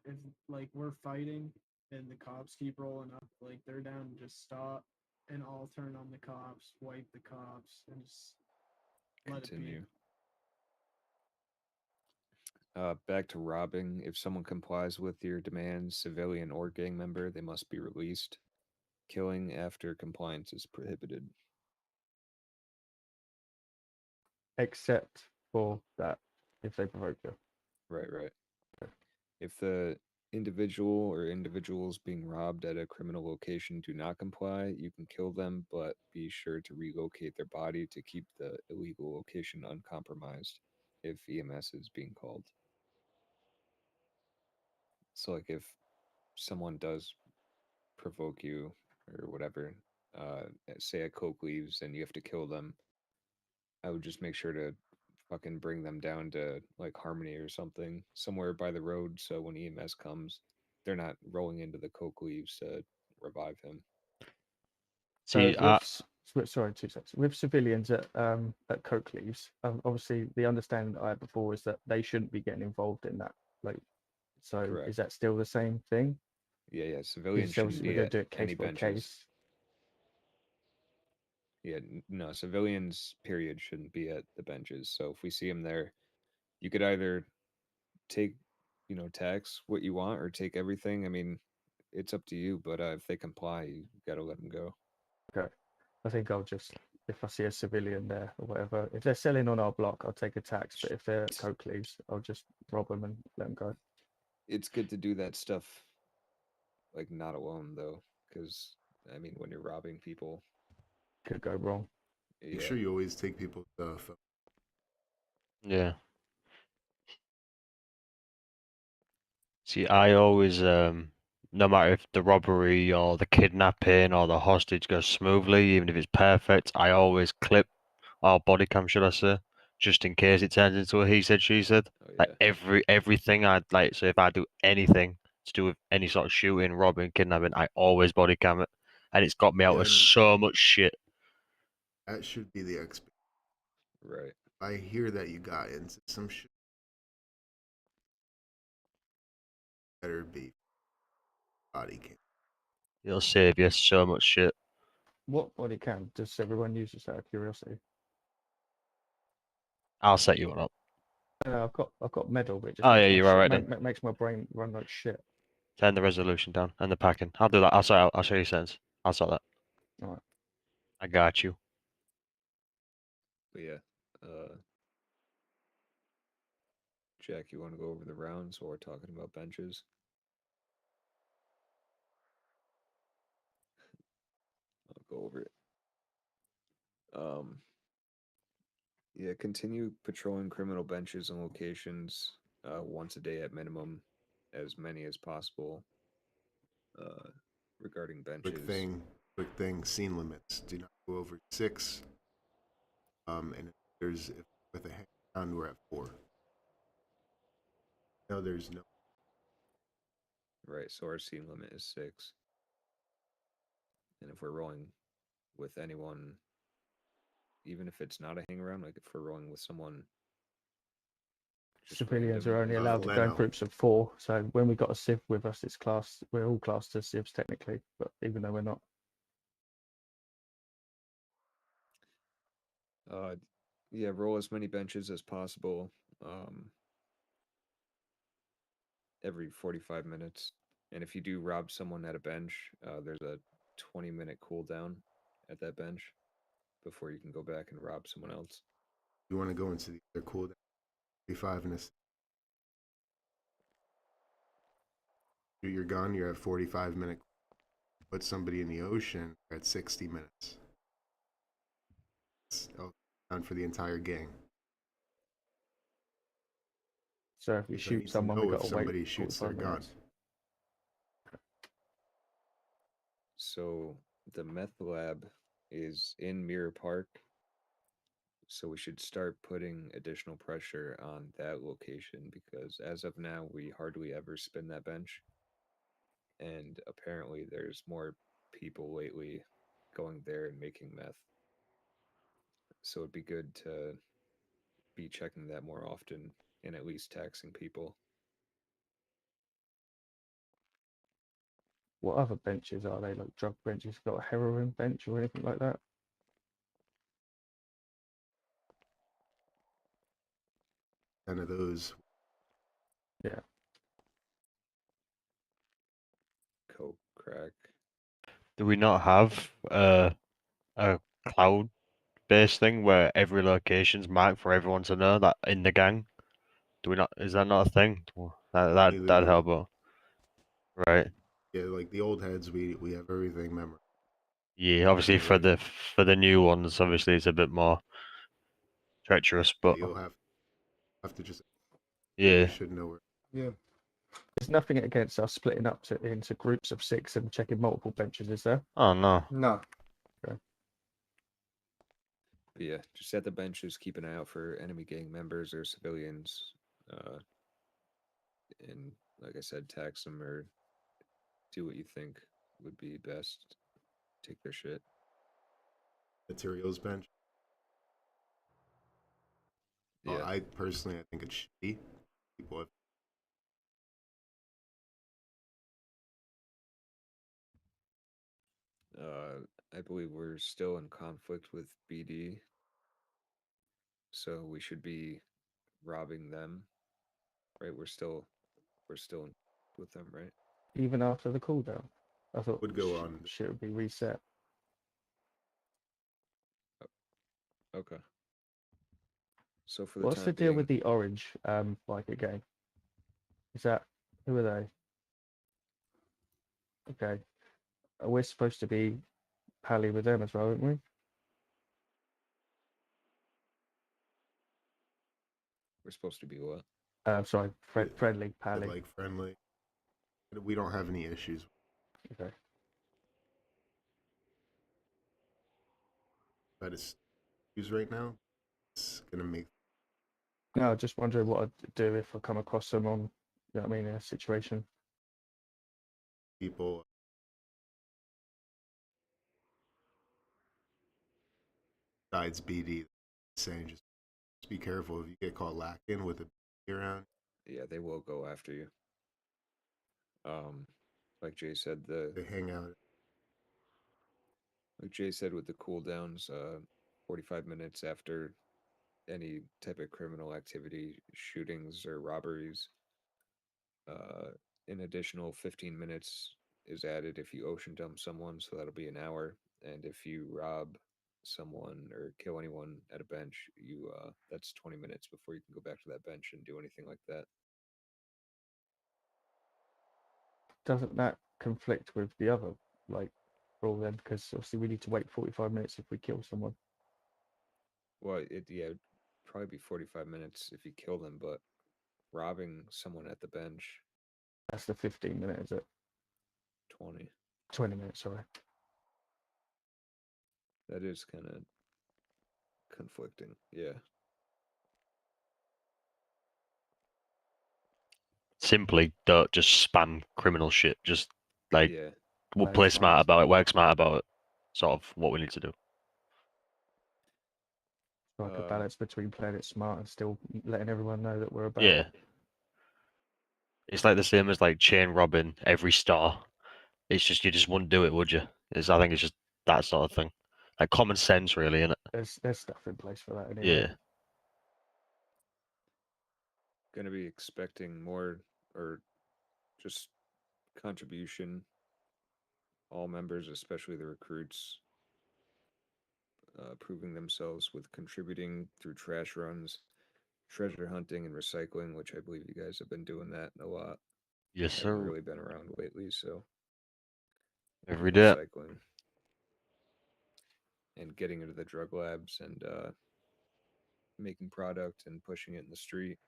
if like we're fighting and the cops keep rolling up, like they're down to just stop and all turn on the cops, wipe the cops, and just let
continue.
it be.
Back to robbing. If someone complies with your demands, civilian or gang member, they must be released. Killing after compliance is prohibited.
except for that, if they provoke you.
Right. If the individual or individuals being robbed at a criminal location do not comply, you can kill them, but be sure to relocate their body to keep the illegal location uncompromised if EMS is being called. So, like, if someone does provoke you or whatever, say a coke leaves and you have to kill them, I would just make sure to fucking bring them down to like Harmony or something, somewhere by the road, so when EMS comes, they're not rolling into the coke leaves to revive him.
So
See,
sorry, 2 seconds. With civilians at coke leaves, obviously the understanding that I had before is that they shouldn't be getting involved in that. Like, so
Correct.
is that still the same thing?
Yeah. Civilians
Because
shouldn't
obviously
be
we're going
at
to do it case
any
by
benches.
case.
Yeah, no, civilians, period, shouldn't be at the benches. So if we see them there, you could either take, tax what you want or take everything. I mean, it's up to you, but if they comply, you gotta let them go.
Okay. I think I'll just, if I see a civilian there or whatever, if they're selling on our block, I'll take a tax. But if they're coke leaves, I'll just rob them and let them go.
It's good to do that stuff, like not alone though, because I mean, when you're robbing people,
Could go wrong.
Make
yeah,
sure you always take people's stuff.
Yeah. See, I always, no matter if the robbery or the kidnapping or the hostage goes smoothly, even if it's perfect, I always clip our body cam, should I say, just in case it turns into a he said, she said.
oh
Like
yeah,
everything I'd like, so if I do anything to do with any sort of shooting, robbing, kidnapping, I always body cam it, and it's got me out
Yeah,
of
and
so much shit.
that should be the expectation.
right.
I hear that you got into some shit. Better be body cam.
It'll save you so much shit.
What body cam does everyone use, just out of curiosity?
I'll set you one up.
I've got medal, but it just
Oh
makes
yeah,
my
you're
shit,
alright then.
makes my brain run like shit.
Turn the resolution down and the packing. I'll do that. I'll show you settings. I'll sort that.
All right.
I got you.
But yeah, Jack, you want to go over the rounds while we're talking about benches? I'll go over it. Yeah, continue patrolling criminal benches and locations once a day at minimum, as many as possible. Regarding benches,
Quick thing. Scene limits. Do not go over 6. And if with a hang around, we're at 4. No, there's no.
right? So our scene limit is 6, and if we're rolling with anyone, even if it's not a hang around, like if we're rolling with someone just
Civilians
random,
are only
as
allowed to go in
Leno.
groups of 4. So when we got a civ with us, it's classed. We're all classed as civs technically, but even though we're not.
yeah, roll as many benches as possible. Every 45 minutes. And if you do rob someone at a bench, there's a 20-minute cooldown at that bench before you can go back and rob someone else.
You want to go into the other cooldown. 35 and you're gone. You're at 45-minute. Put somebody in the ocean at 60 minutes. It's down for the entire gang.
So if we
Because I
shoot
need to
someone, we
know
got
if
to wait
somebody shoots their
45
gun.
minutes.
So the meth lab is in Mirror Park. So we should start putting additional pressure on that location because as of now, we hardly ever spin that bench. And apparently there's more people lately going there and making meth. So it'd be good to be checking that more often and at least taxing people.
What other benches are they? Like drug benches? Got a heroin bench or anything like that?
10 of those.
Yeah.
Coke, crack.
Do we not have a cloud based thing where every location's marked for everyone to know that in the gang? Do we not? Is that not a thing? That'd help out. Right.
Yeah, like the old heads, we have everything memorized.
Yeah. Obviously
So like,
for the new ones, obviously it's a bit more treacherous, but
you'll have to just. You
yeah.
should know where.
Yeah.
There's nothing against us splitting up into groups of 6 and checking multiple benches, is there?
Oh no.
No.
Okay.
But yeah, just at the benches, keep an eye out for enemy gang members or civilians. And like I said, tax them or do what you think would be best. Take their shit.
Materials bench.
Yeah.
I personally, I think it's shitty. People have.
I believe we're still in conflict with BD. So we should be robbing them. Right? We're still with them, right?
even after the cooldown? I thought
Would go on.
shit would be reset.
Okay. So for the
What's
time
the deal with
being,
the orange biker gang? Is that who are they? Okay, we're supposed to be pally with them as well, aren't we?
we're supposed to be what?
Sorry,
Yeah,
friendly
They're,
pally.
like friendly. We don't have any issues.
Okay.
That is issues right now. It's gonna make
No, just wondering what I'd do if I come across them on, you know what I mean, in a situation.
people besides BD saying just be careful if you get caught lacking with a BD around.
Yeah, they will go after you. Like Jay said,
They hang out.
like Jay said with the cooldowns, 45 minutes after any type of criminal activity, shootings or robberies, uh, an additional 15 minutes is added if you ocean dump someone, so that'll be an hour. And if you rob someone or kill anyone at a bench, you that's 20 minutes before you can go back to that bench and do anything like that.
Doesn't that conflict with the other, like, rule then? Because obviously we need to wait 45 minutes if we kill someone.
Well, it'd probably be 45 minutes if you kill them, but robbing someone at the bench,
That's the 15 minute, is it?
20.
20 minutes, sorry.
That is kind of conflicting. Yeah.
Simply don't just spam criminal shit. Just like
Yeah.
we'll
Play
play
smart.
smart about it, work smart about it. Sort of what we need to do.
Like a
Um,
balance between playing it smart and still letting everyone know that we're about
Yeah.
it.
It's like the same as like chain robbing every store. It's just you just wouldn't do it, would you? I think it's just that sort of thing. Like common sense, really, isn't it?
There's stuff in place for that anyway.
Yeah.
Gonna be expecting more or just contribution. All members, especially the recruits, proving themselves with contributing through trash runs, treasure hunting, and recycling, which I believe you guys have been doing that a lot.
Yes,
Haven't
sir.
really been around lately, so
Every day.
recycling and getting into the drug labs and making product and pushing it in the street.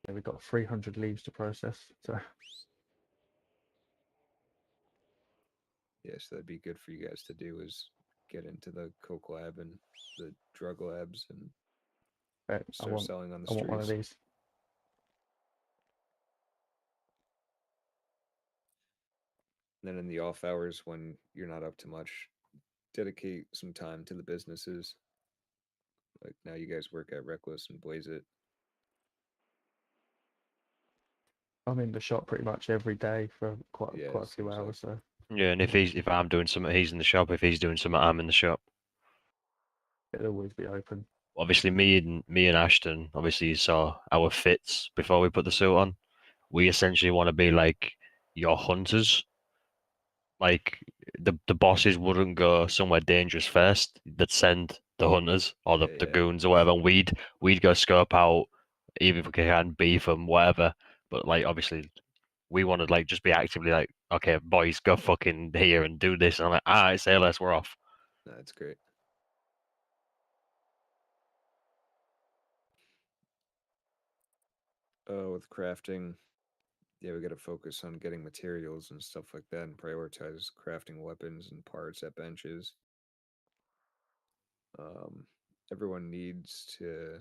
Yeah, we've got 300 leaves to process. So
Yes, that'd be good for you guys to do is get into the coke lab and the drug labs and
I
start selling on the
want one of
streets.
these.
Then in the off hours when you're not up to much, dedicate some time to the businesses. Like now you guys work at Reckless and Blaze It.
I'm in the shop pretty much every day for quite
Yeah,
a few
seems like
hours. So
Yeah, and if I'm doing something, he's in the shop. If he's doing something, I'm in the shop.
it'll always be open.
Obviously, me and Ashton. Obviously, you saw our fits before we put the suit on. We essentially want to be like your hunters. Like the bosses wouldn't go somewhere dangerous first. They'd send the hunters or the
yeah.
goons or whatever. And we'd go scope out, even if we can beef them, whatever. But like obviously, we want to like just be actively like, okay, boys, go fucking here and do this. And I'm like, all right, say less, we're off.
That's great. With crafting, yeah, we got to focus on getting materials and stuff like that and prioritize crafting weapons and parts at benches. Um, Everyone needs to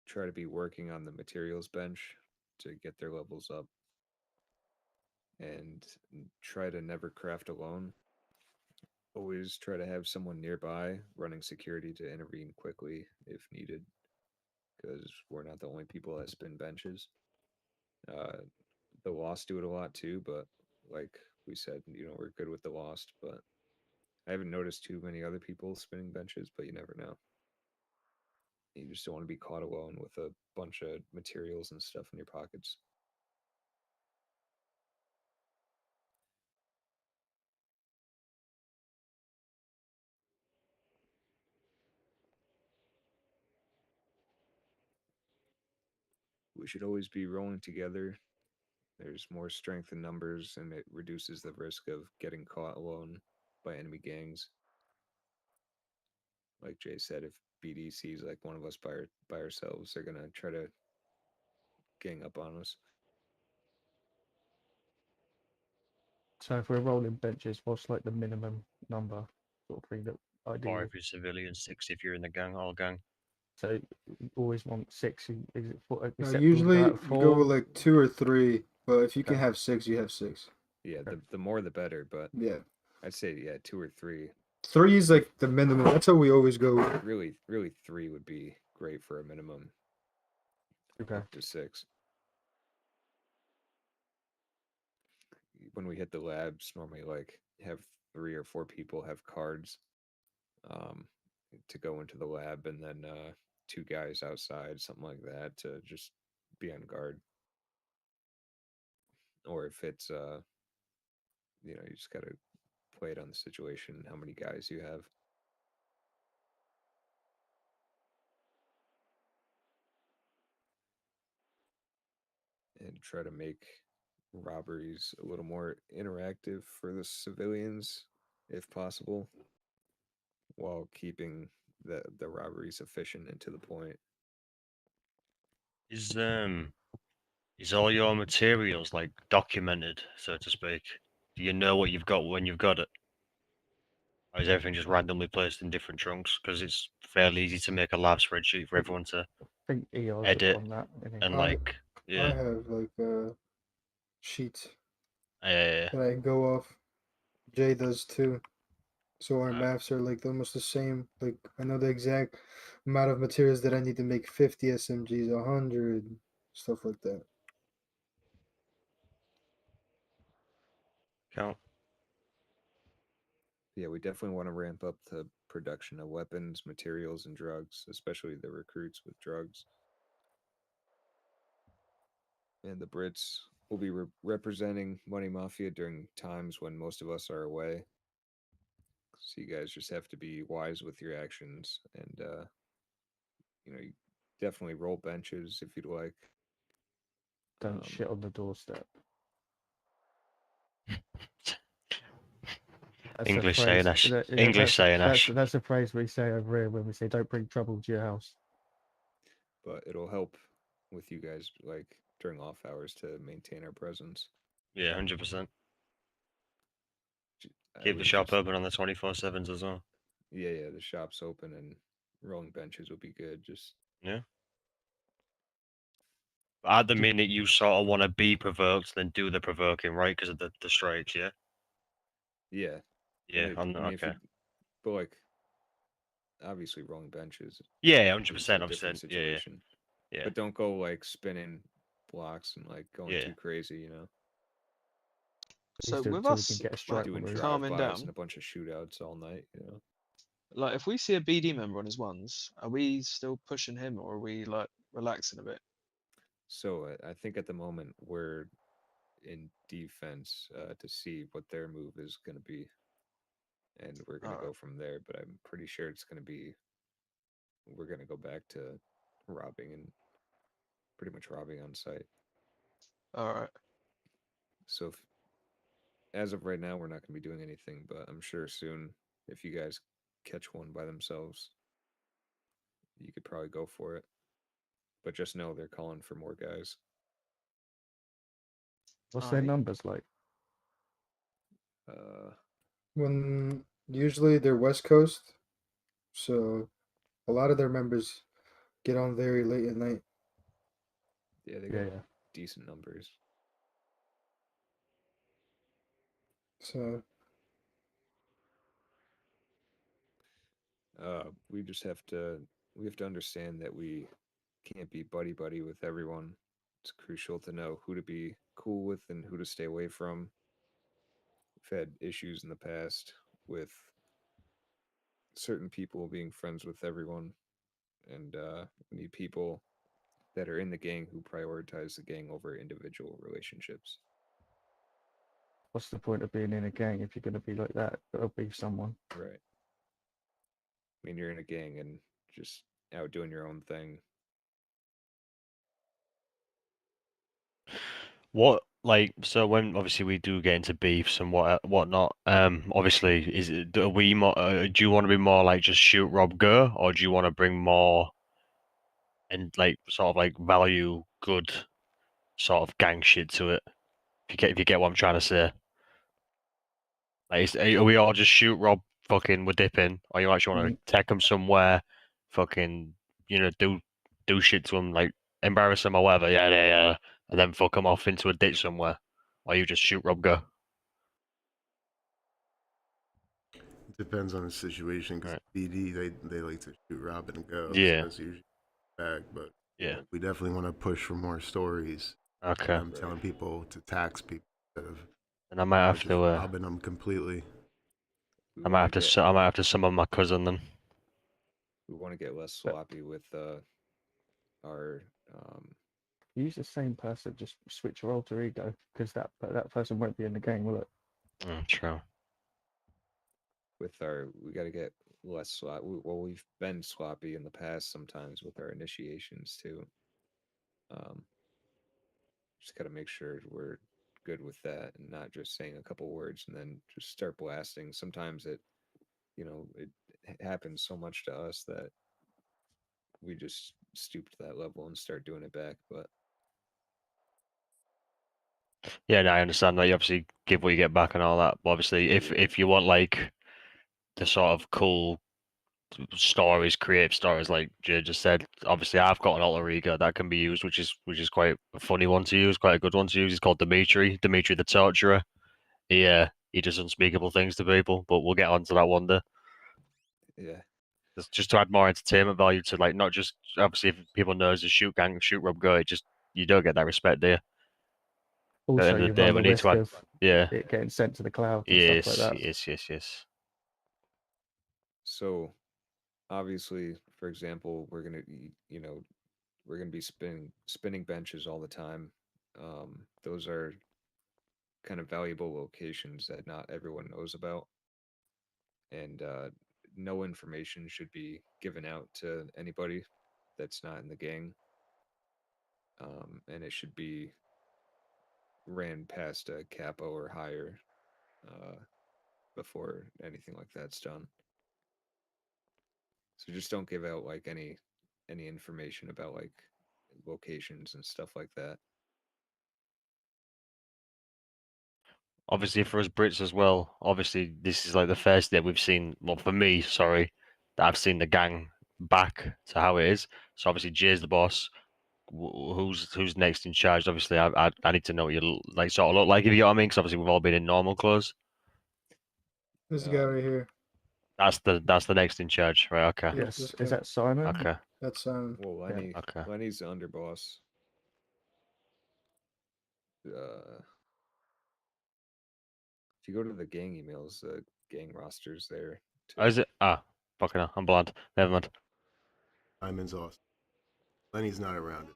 try to be working on the materials bench to get their levels up and try to never craft alone. Always try to have someone nearby running security to intervene quickly if needed because we're not the only people that spin benches. Uh, the Lost do it a lot too, but like we said, we're good with the Lost, but I haven't noticed too many other people spinning benches, but you never know. You just don't want to be caught alone with a bunch of materials and stuff in your pockets. We should always be rolling together. There's more strength in numbers, and it reduces the risk of getting caught alone by enemy gangs. Like Jay said, if BD sees like one of us by ourselves, they're gonna try to gang up on us.
So if we're rolling benches, what's like the minimum number sort of thing that
Four
ideally?
if you're civilian, 6 if you're in the gang, all gang.
So you always want 6. Is it four,
No,
acceptable to go
usually
out of
you go
4?
with like 2 or 3, but if you can
Okay.
have 6, you have 6.
Yeah,
Okay.
the more the better, but
Yeah.
I'd say yeah, 2 or 3.
3 is like the minimum. That's how we always go with.
Really 3 would be great for a minimum
Okay.
up to 6. When we hit the labs, normally like have 3 or 4 people have cards um, to go into the lab, and then 2 guys outside, something like that, to just be on guard. Or if it's you just gotta play it on the situation, how many guys you have. And try to make robberies a little more interactive for the civilians, if possible, while keeping the robberies efficient and to the point.
Is all your materials like documented, so to speak? Do you know what you've got when you've got it? Or is everything just randomly placed in different trunks? Because it's fairly easy to make a lab spreadsheet for everyone to
I think ER's
edit
on that.
and
I
like,
I
yeah.
have like a sheet
Uh,
that I go off. Jay does too. So our
uh,
maths are like almost the same. Like I know the exact amount of materials that I need to make 50 SMGs, 100, stuff like that.
count.
Yeah, we definitely want to ramp up the production of weapons, materials, and drugs, especially the recruits with drugs. And the Brits will be representing Money Mafia during times when most of us are away. So you guys just have to be wise with your actions, and you definitely roll benches if you'd like.
Don't shit on the doorstep. That's a
English
phrase.
saying Ash.
Yeah,
English saying Ash.
that's a phrase we say over here when we say don't bring trouble to your house.
But it'll help with you guys like during off hours to maintain our presence.
Yeah, 100%.
I
Keep the
would
shop
just
open on the 24/7s as well.
yeah, the shop's open and rolling benches would be good. Just
Yeah. But at the
Do-
minute, you sort of want to be provoked, then do the provoking, right? Because of the strikes, yeah.
yeah,
Yeah,
and
I'm
I
not
mean if
okay.
you but like obviously rolling benches
Yeah, hundred
is a
percent,
different
100%. Yeah, yeah,
situation.
yeah,
But don't go like spinning blocks and like going
yeah.
too crazy.
Please
So
do
with
until we can
us
get a
like
strike
Doing
removed.
calming
drive-bys and
down,
a bunch of shootouts all night.
like if we see a BD member on his ones, are we still pushing him or are we like relaxing a bit?
So I think at the moment we're in defense to see what their move is going to be, and we're going to
Alright,
go from there. But I'm pretty sure it's going to be we're going to go back to robbing and pretty much robbing on site.
alright.
So as of right now, we're not going to be doing anything, but I'm sure soon if you guys catch one by themselves, you could probably go for it. But just know they're calling for more guys.
What's their
Alright.
numbers like?
Uh,
When usually they're West Coast, so a lot of their members get on very late at night.
yeah, they
Yeah,
got
yeah.
decent numbers.
So
We just have to understand that we can't be buddy buddy with everyone. It's crucial to know who to be cool with and who to stay away from. We've had issues in the past with certain people being friends with everyone and we need people that are in the gang who prioritize the gang over individual relationships.
What's the point of being in a gang if you're going to be like that? Gotta be someone.
Right. I mean, you're in a gang and just out doing your own thing.
What like so when obviously we do get into beefs and whatnot. Obviously, is it are we more? Do you want to be more like just shoot, rob, go, or do you want to bring more and like sort of like value good sort of gang shit to it? If you get what I'm trying to say. Like, are we all just shoot, rob, fucking, we're dipping, or you actually want
Mm,
to take them somewhere, fucking, do shit to them, like embarrass them or whatever, yeah, yeah, yeah, and then fuck them off into a ditch somewhere, or you just shoot, rob, go.
It depends on the situation because
Right.
BD they like to shoot, rob, and go. So
Yeah,
that's usually bag. But
yeah.
we definitely want to push for more stories.
Okay.
I'm telling people to tax people instead of
And I might have
just
to,
robbing them completely.
We
I might
want
have
to
to,
get
I might have to summon my cousin then.
we want to get less
but
sloppy with our
use the same person, just switch your alter ego, because that person won't be in the gang, will it?
True.
we got to get less sloppy. Well, we've been sloppy in the past sometimes with our initiations too. Um, just got to make sure we're good with that and not just saying a couple words and then just start blasting. Sometimes it happens so much to us that we just stoop to that level and start doing it back. But
Yeah, no, I understand that. You obviously give what you get back and all that. But obviously, if you want like the sort of cool stories, creative stories, like Jay just said. Obviously, I've got an alter ego that can be used, which is quite a funny one to use, quite a good one to use. He's called Dimitri, Dimitri the Torturer. He does unspeakable things to people, but we'll get onto that one day.
yeah,
Just to add more entertainment value to like not just obviously if people know it's a shoot gang, shoot rub go, it just you don't get that respect, do you? At the
Also,
end of
you
the day,
run
we
the
need to
risk
add.
of
Yeah.
it getting sent to the clouds and stuff like
Yes.
that.
Yes. Yes. Yes.
so obviously, for example, we're gonna be spinning benches all the time. Those are kind of valuable locations that not everyone knows about, and no information should be given out to anybody that's not in the gang. And it should be ran past a capo or higher uh, before anything like that's done. So just don't give out like any information about like locations and stuff like that.
Obviously, for us Brits as well. Obviously, this is like the first day we've seen. Well, for me, sorry, that I've seen the gang back to how it is. So obviously, Jay's the boss. Who's next in charge? Obviously, I need to know what you like sort of look like if you know what I mean. Because obviously, we've all been in normal clothes.
This guy right here.
That's the next in charge, right? Okay,
Yeah,
Yes,
this
is
guy.
that Simon?
okay,
That's
Well,
Yeah.
okay.
Lenny's the underboss. Uh, if you go to the gang emails, the gang rosters there
Oh,
too.
is it? Fucking hell, I'm blind. Never mind.
Simon's awesome. Lenny's not around.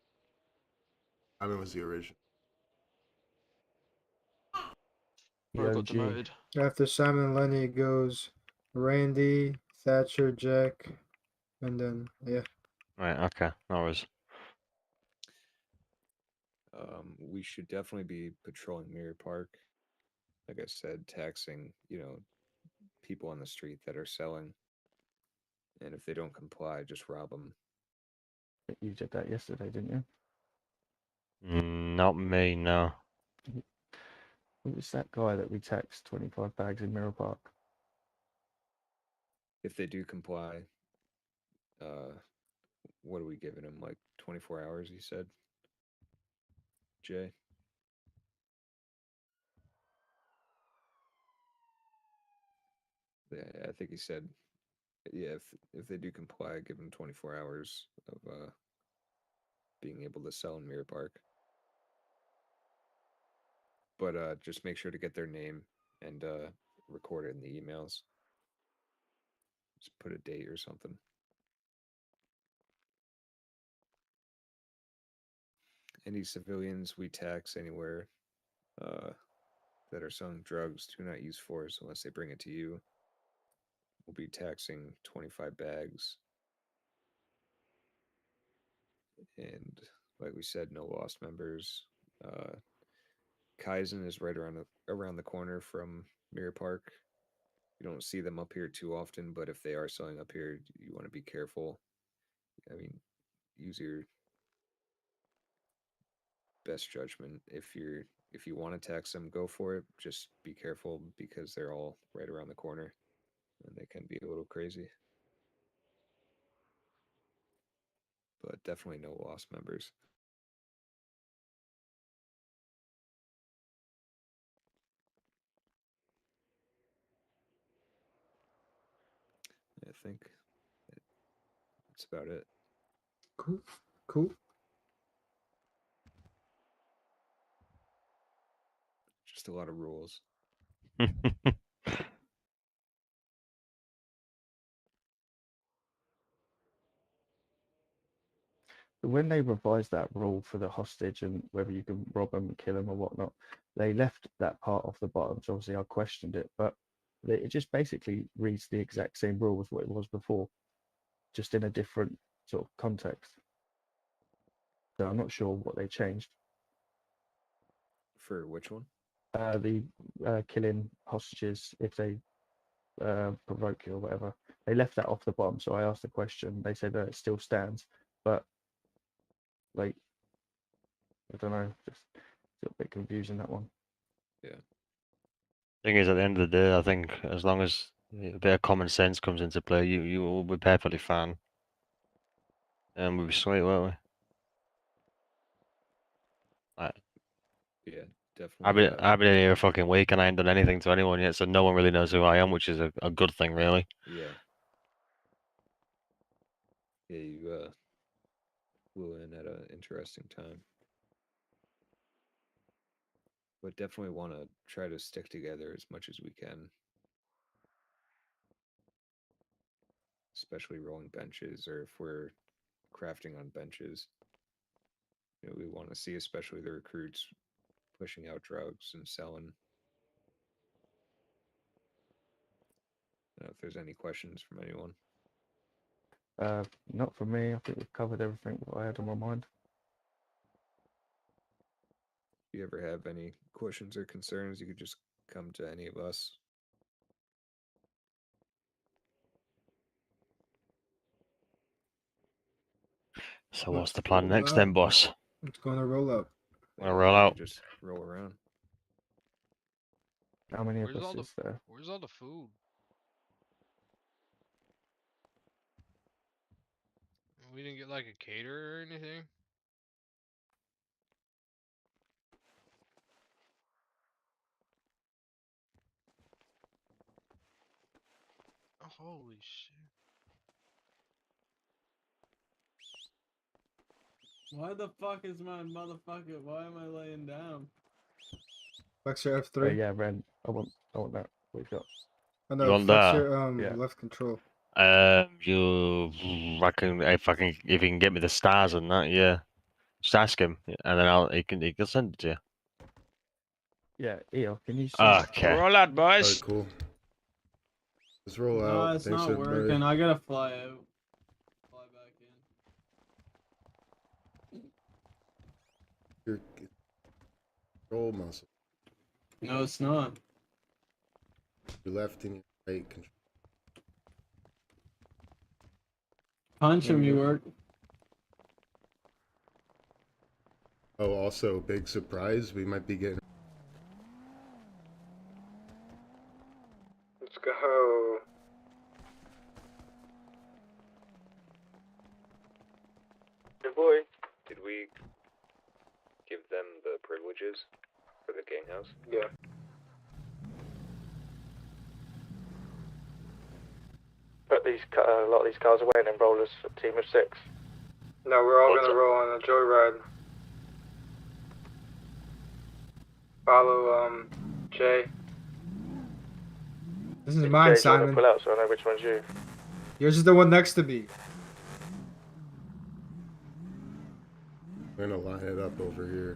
Simon was the original.
The
Bro got
OG.
demoted.
After Simon Lenny it goes Randy, Thatcher, Jack, and then yeah.
Right, okay, no worries.
We should definitely be patrolling Mirror Park. Like I said, taxing people on the street that are selling, and if they don't comply, just rob them.
You did that yesterday, didn't you?
Not me, no.
Who was that guy that we taxed 25 bags in Mirror Park?
If they do comply, uh, what are we giving them? Like 24 hours? He said. Jay. Yeah, I think he said, yeah, if they do comply, give them 24 hours of being able to sell in Mirror Park. But just make sure to get their name and record it in the emails. Just put a date or something. any civilians we tax anywhere that are selling drugs, do not use force unless they bring it to you. We'll be taxing 25 bags. And like we said, no lost members. Kaizen is right around the corner from Mirror Park. You don't see them up here too often, but if they are selling up here, you want to be careful. I mean, use your best judgment. If you want to tax them, go for it. Just be careful because they're all right around the corner, and they can be a little crazy. But definitely no lost members. I think that's about it.
Cool. Cool.
Just a lot of rules.
When they revised that rule for the hostage and whether you can rob them, kill them, or whatnot, they left that part off the bottom. So obviously I questioned it, but it just basically reads the exact same rule as what it was before, just in a different sort of context. So I'm not sure what they changed.
For which one?
The killing hostages if they provoke you or whatever. They left that off the bottom, so I asked the question. They said that it still stands, but like I don't know, just a bit confusing that one.
Yeah.
Thing is, at the end of the day, I think as long as a bit of common sense comes into play, you will be perfectly fine, and we'll be sweet, won't we?
Yeah, definitely.
I've been in here a fucking week and I ain't done anything to anyone yet, so no one really knows who I am, which is a good thing, really.
Yeah. Yeah, you flew in at an interesting time. But definitely want to try to stick together as much as we can. Especially rolling benches, or if we're crafting on benches. You know, we want to see especially the recruits pushing out drugs and selling. I don't know if there's any questions from anyone.
Not for me. I think we've covered everything that I had on my mind.
If you ever have any questions or concerns, you could just come to any of us.
So what's the
Let's
plan
roll
next
up.
then, boss?
It's gonna roll up.
Wanna roll out?
Just roll around.
How many
Where's
of
all
us
the
is there?
Where's all the food? We didn't get like a caterer or anything. Oh, holy shit!
Why the fuck is my motherfucker? Why am I laying down?
Flex your
Oh
F3.
yeah, Ren. I want that. What you got?
Oh
You
no,
want
flex
that?
your
Yeah.
left control.
You reckon if he can get me the stars and that, yeah. Just ask him, and then he can send it to you.
Yeah, Eo, can you send that?
Okay.
Roll out,
Alright,
boys.
cool. Let's roll
No,
out.
it's
Thanks,
not
everybody.
working. I gotta fly out. Fly back in.
Your control muscle.
No, it's not.
Your left and your right control.
Punching me work.
Oh, also, big surprise. We might be getting.
Let's go.
Good boy. Did we give them the privileges for the gang house?
Yeah.
Put a lot of these cars away and then roll as a team of 6.
No, we're all
What's
gonna
up?
roll on a joyride. Follow Jay. This is mine,
Jay, do you want to
Simon.
pull out so I know which one's you?
Yours is the one next to me.
I'm gonna line it up over here.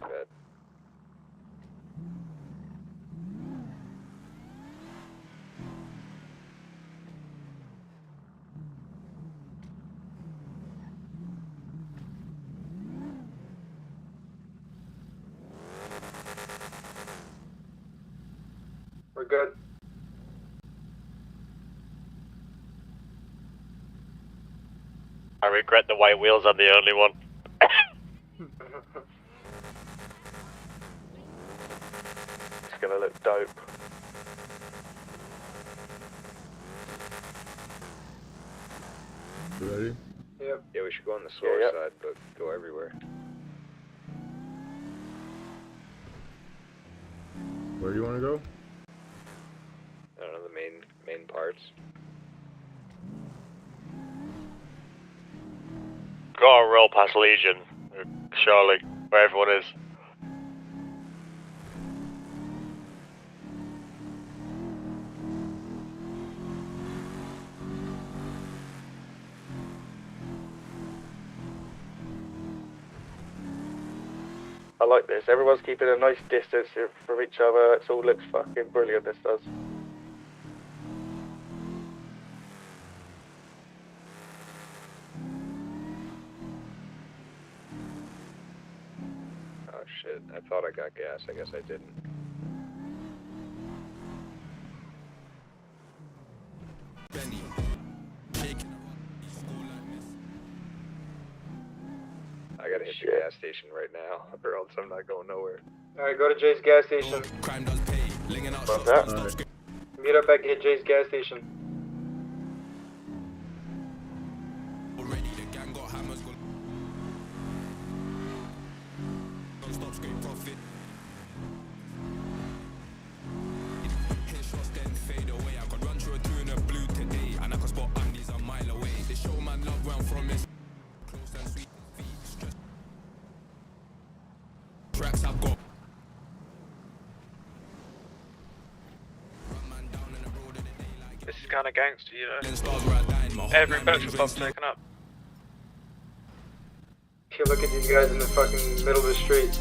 We're good.
I regret the white wheels, I'm the only one. It's gonna look dope.
You ready?
Yep.
Yeah, we should go on the slower side, but go everywhere.
Where do you want to go?
I don't know, the main parts.
Gotta roll past Legion, surely, where everyone is.
I like this. Everyone's keeping a nice distance from each other. It all looks fucking brilliant, this does.
Oh shit, I thought I got gas, I guess I didn't. I gotta hit the gas station right now, or else I'm not going nowhere.
Alright, go to Jay's gas station.
What's that?
Meet up at Jay's gas station.
This is kind of gangster, you know. Every petrol pump taken up.
Okay, look at these guys in the fucking middle of the street.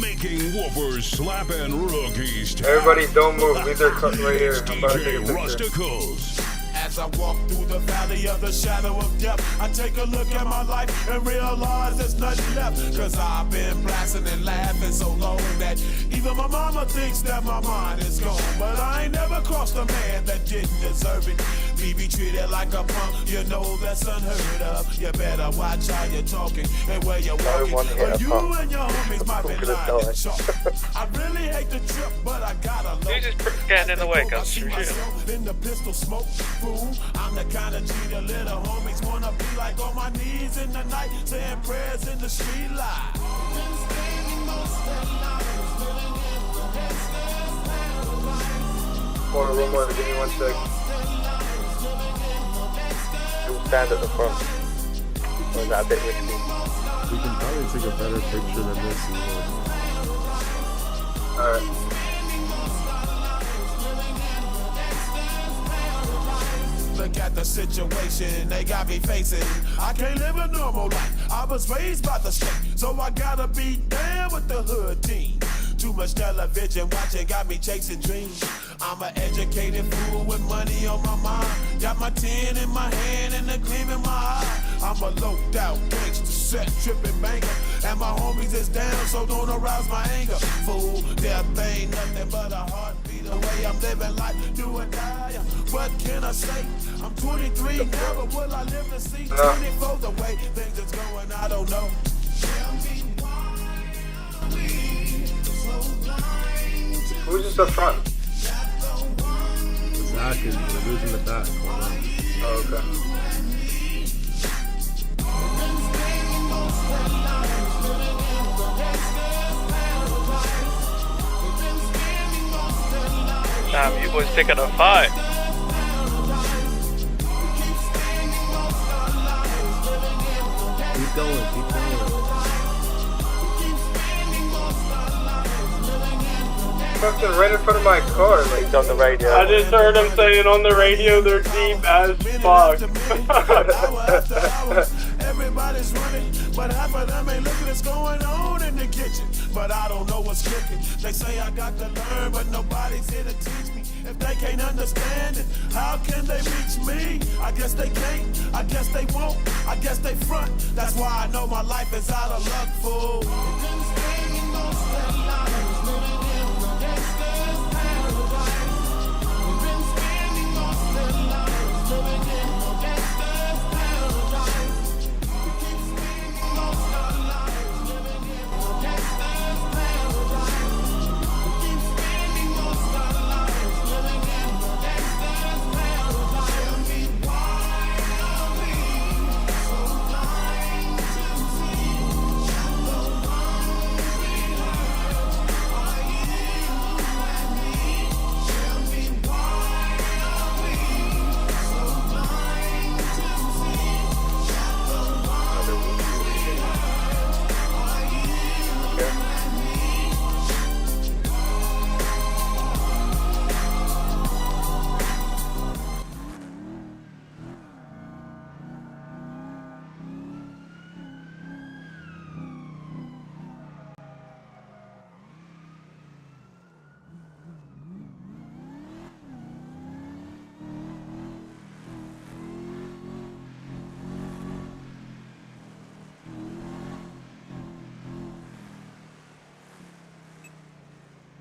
Making whoopers slap and rookies.
Everybody don't move. Leave their cut right here. I'm about to take a picture.
Rusticals.
As I walk through the valley of the shadow of death, I take a look at my life and realize there's nothing left. Cause I've been blasting and laughing so long that even my mama thinks that my mind is gone. But I ain't never crossed a man that didn't deserve it. Me be treated like a punk, you know that's unheard of. You better watch how you're talking and where you're walking, or you and your homies might be lying and chalk. I really hate the trip, but I gotta love it.
You just getting in the way, cause you're shooting.
In the pistol smoke, fool. I'm the kind of G the little homies wanna be like, on my knees in the night, saying prayers in the street light.
Corner room one, give me 1 sec.
You'll stand at the front. Or is that a bit risky?
We can probably take a better picture than this.
Alright.
Look at the situation they got me facing. I can't live a normal life. I was raised by the state, so I gotta be down with the hood team. Too much television watching got me chasing dreams. I'm an educated fool with money on my mind. Got my 10 in my hand and a gleam in my eye. I'm a loped out gangster, set tripping banker. And my homies is down, so don't arouse my anger. Fool, death ain't nothing but a heartbeat away. I'm living life, do or die. What can I say? I'm 23 now, but will I live to see 24? The way things is going, I don't know.
Who's just up front?
Zach is losing the back.
Oh, okay.
Damn, you boys taking a fight.
Keep going, keep going.
Fucking right in front of my car, like
on the radio.
I just heard him saying on the radio they're deep as fuck.
everybody's running, but half of them ain't looking what's going on in the kitchen. But I don't know what's cooking. They say I got to learn, but nobody's here to teach me. If they can't understand it, how can they reach me? I guess they can't, I guess they won't, I guess they front. That's why I know my life is out of luck, fool.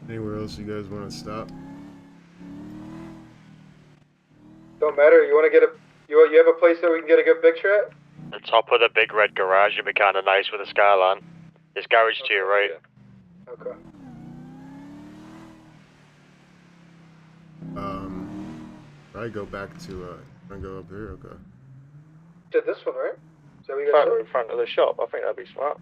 Anywhere else you guys want to stop?
Don't matter. You want to get a you have a place that we can get a good picture at?
The top of the big red garage would be kind of nice with a skyline. This garage to your right.
Okay.
Probably go back to wanna go up here. Okay.
Did this one, right? Is that what you guys
In
said?
front of the shop. I think that'd be smart.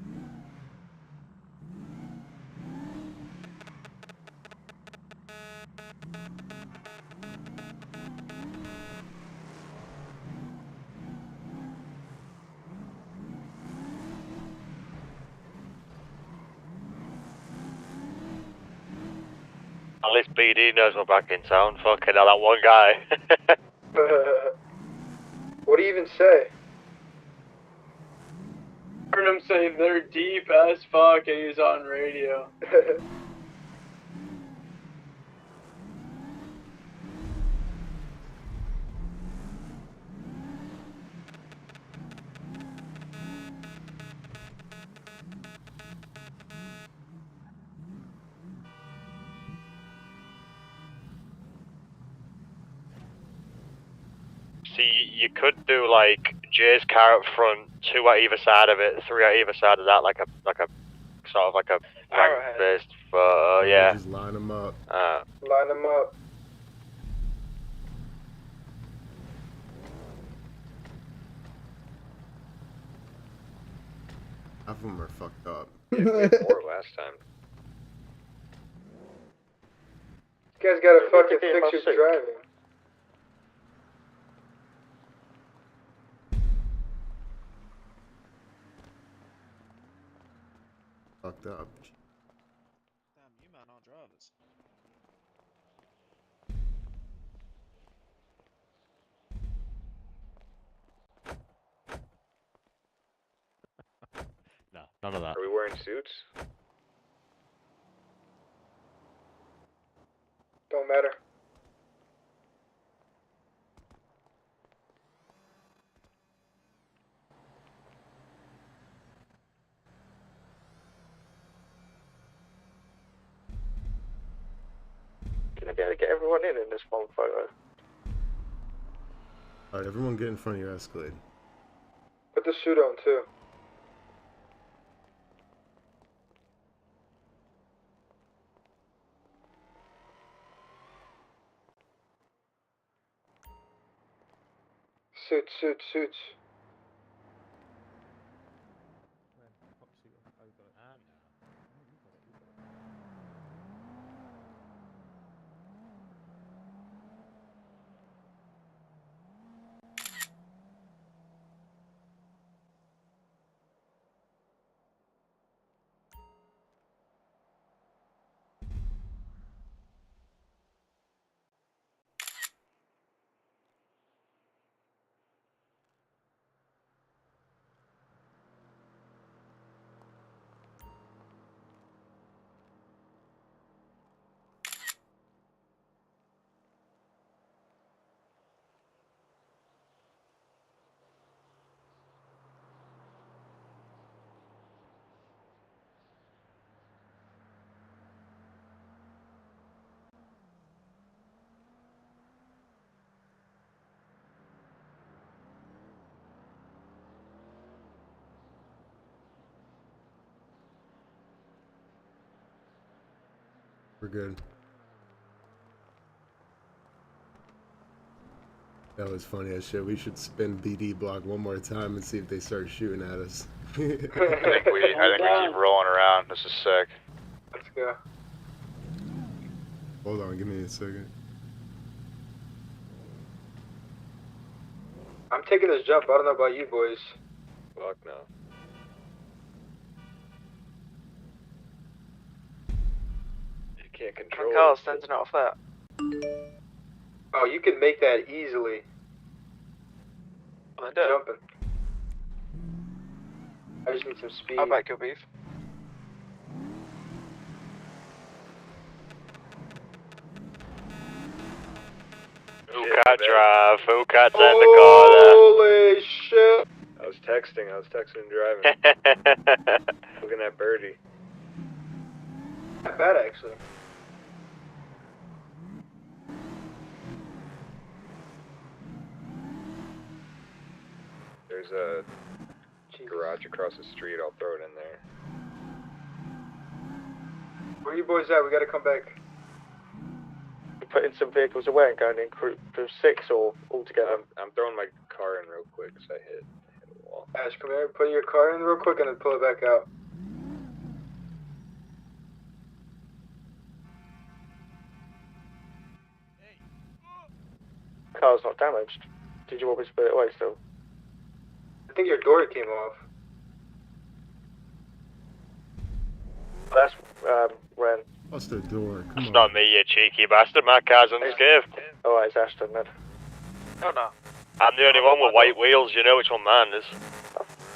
At least BD knows we're back in town. Fucking hell, that one guy.
What do you even say?
Heard him say they're deep as fuck and he's on radio.
See, you could do like Jay's car up front, 2 at either side of it, 3 at either side of that, like a sort of like a rank based photo. Yeah.
Just line them up.
Line them up.
Half of them are fucked up.
Yeah, we had more last time.
You guys gotta
Yeah,
fucking
we could
fix
be in
your
my suit.
driving.
Fucked up.
Damn, you man aren't drivers.
No, none of that.
Are we wearing suits?
Don't matter.
Gonna be able to get everyone in this one photo.
Alright, everyone get in front of your Escalade.
Put the suit on too. Suits.
We're good. That was funny as shit. We should spin BD block one more time and see if they start shooting at us.
I think we keep rolling around. This is sick.
Let's go.
Hold on, give me a second.
I'm taking this jump. I don't know about you boys.
Fuck no. You can't control
Carl's
it.
sending it off that.
Oh, you can make that easily.
I do.
Jumping. I just need some speed.
I'll back your beef.
Who cat drive? Who cat's in the car there?
Holy shit!
I was texting and driving. Looking at Birdie.
Not bad, actually.
There's a garage across the street. I'll throw it in there.
Where you boys at? We gotta come back.
Putting some vehicles away and going in group of 6 or all together.
I'm throwing my car in real quick because I hit a wall.
Ash, come here. Put your car in real quick and then pull it back out.
Car's not damaged. Did you want me to put it away still?
I think your door came off.
That's when.
What's the door? Come
It's
on.
not me, you cheeky bastard. My car's unscathed.
Oh, it's Ashton then. Oh no.
I'm the only one with white wheels. You know which one mine is.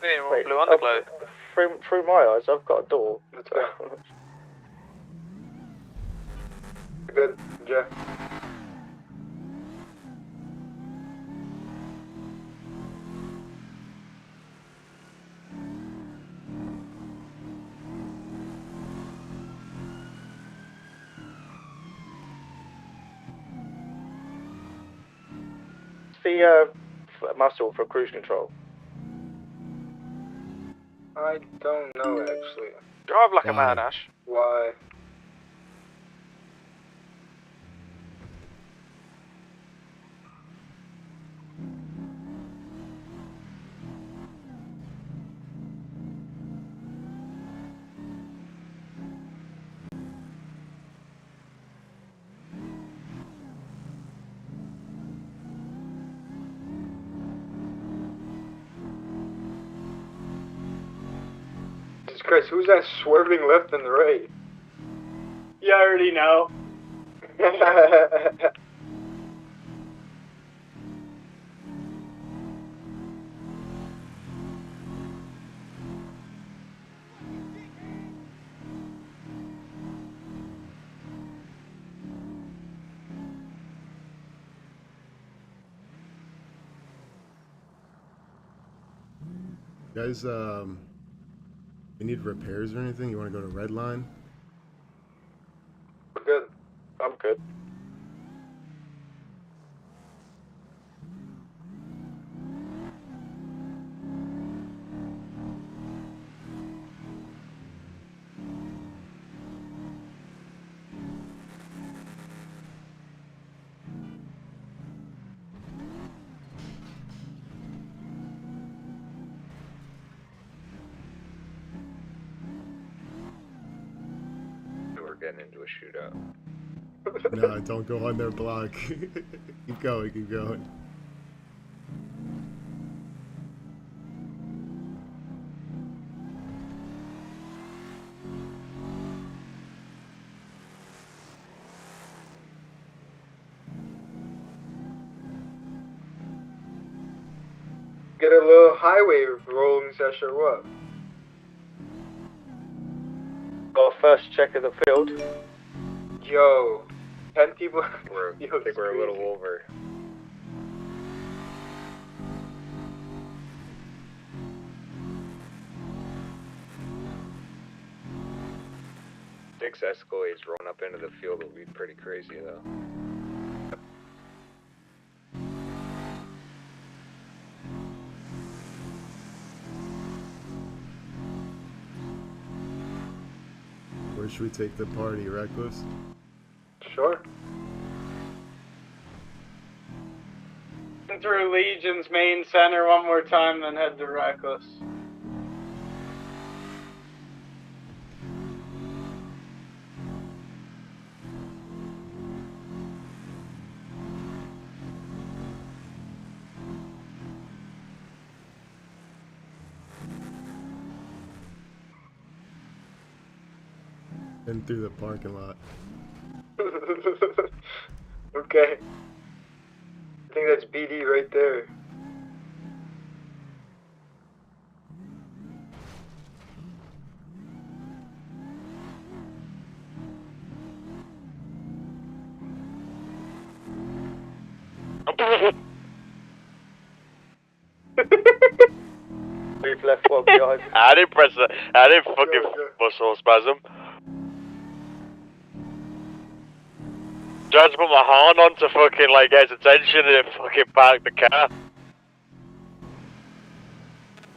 Wait, blue underglow. Through my eyes, I've got a door.
Let's go. Good, Jeff.
The muscle for cruise control.
I don't know, actually.
Drive like a
Why?
man, Ash.
Why? Jesus Christ, who's that swerving left and right?
You already know.
Guys, you need repairs or anything? You want to go to Redline?
We're good.
I'm good.
We're getting into a shootout.
No, don't go on their block. Keep going, keep going.
Get a little highway rolling session or what?
Got a first check of the field.
Yo, 10 people.
We're,
Yo,
I think we're a little over. Six Escalades rolling up into the field will be pretty crazy though.
Where should we take the party, Reckless?
Sure.
Through Legion's main center one more time, then head to Reckless.
And through the parking lot.
Okay. I think that's BD right there.
We've left one behind.
I didn't press it. I didn't fucking muscle spasm. Tried to put my horn on to fucking like get his attention and it fucking parked the car.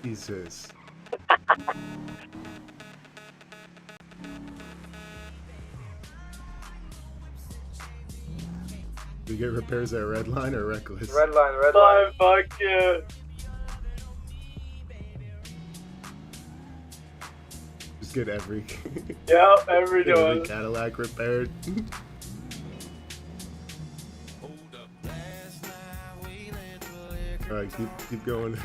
Jesus. Do you get repairs at Red Line or Reckless?
Red line.
Fuck yeah.
Just get every
Yep, every
get every
one.
Cadillac repaired. Alright, keep going.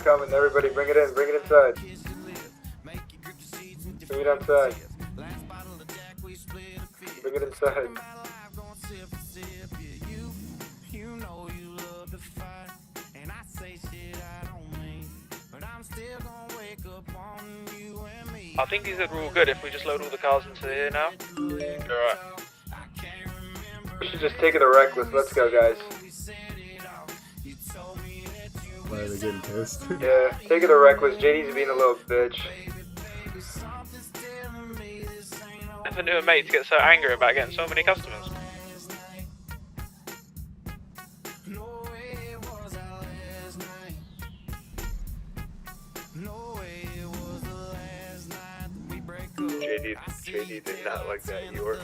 Coming, everybody, bring it in, bring it inside. Bring it outside. Bring it inside.
I think these are all good if we just load all the cars into here now.
Alright.
We should just take it to Reckless. Let's go, guys.
Why are they getting pissed?
Yeah, take it to Reckless. JD's being a little bitch.
Never knew a mate to get so angry about getting so many customers.
JD did not like that. You were.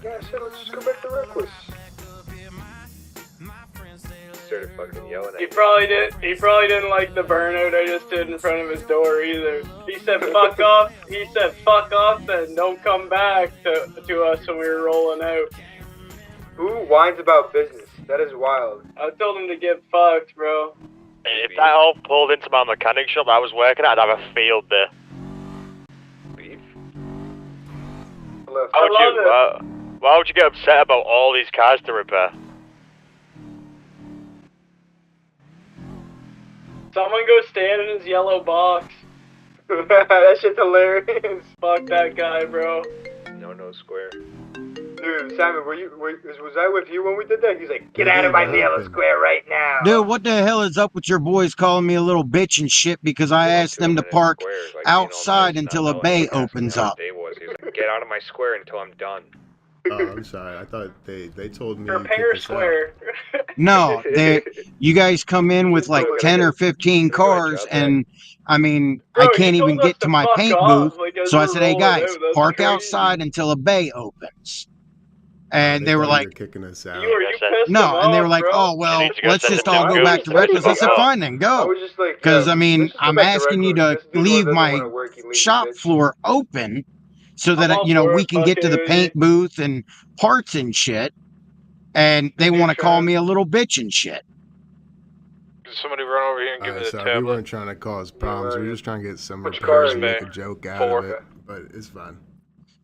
Yeah, I said let's just go back to Reckless.
Started fucking yelling at
He probably didn't like the burnout I just did in front of his door either. He said fuck off. He said fuck off and don't come back to us when we were rolling out.
Who whines about business? That is wild.
I told him to get fucked, bro.
If that all pulled into my mechanic shop I was working at, I'd have a field there. Why would you get upset about all these cars to repair?
Someone go stand in his yellow box.
That shit's hilarious.
Fuck that guy, bro.
No square.
Dude, Simon, was I with you when we did that? He's like, get out of my yellow square right now.
Dude, what the hell is up with your boys calling me a little bitch and shit because I asked them to park outside until a bay opens up?
He was like, get out of my square until I'm done.
Oh, I'm sorry. I thought they told me.
Repair square.
No, you guys come in with like 10 or 15 cars, and I mean,
Bro,
I can't even get to my paint booth.
like,
So I said, hey guys,
that's
park
crazy.
outside until a bay opens. And they were
thought
like,
you were kicking us out.
You pissed
no,
him
and they were
off,
like,
bro.
oh, well,
need to go
let's
send
just
them
all
to
go back to Reckless. I said,
Goose.
fine, then
I
go.
was just like,
Because,
yeah,
I mean,
let's just go
I'm
back to
asking you to
Reckless. This dude
leave
doesn't
my
wanna work, you lazy
shop
bitch.
floor open so that,
I'm all
you know,
for
we
it,
can get to the
fucking
paint booth and parts and shit. And they want to call me a little bitch and shit.
Did somebody run over here and give me the
Sorry, we
tablet?
weren't trying to cause problems. We were just trying to get some
Which
repairs
car
and
are
make
you?
a joke out
4.
of it. But it's fine.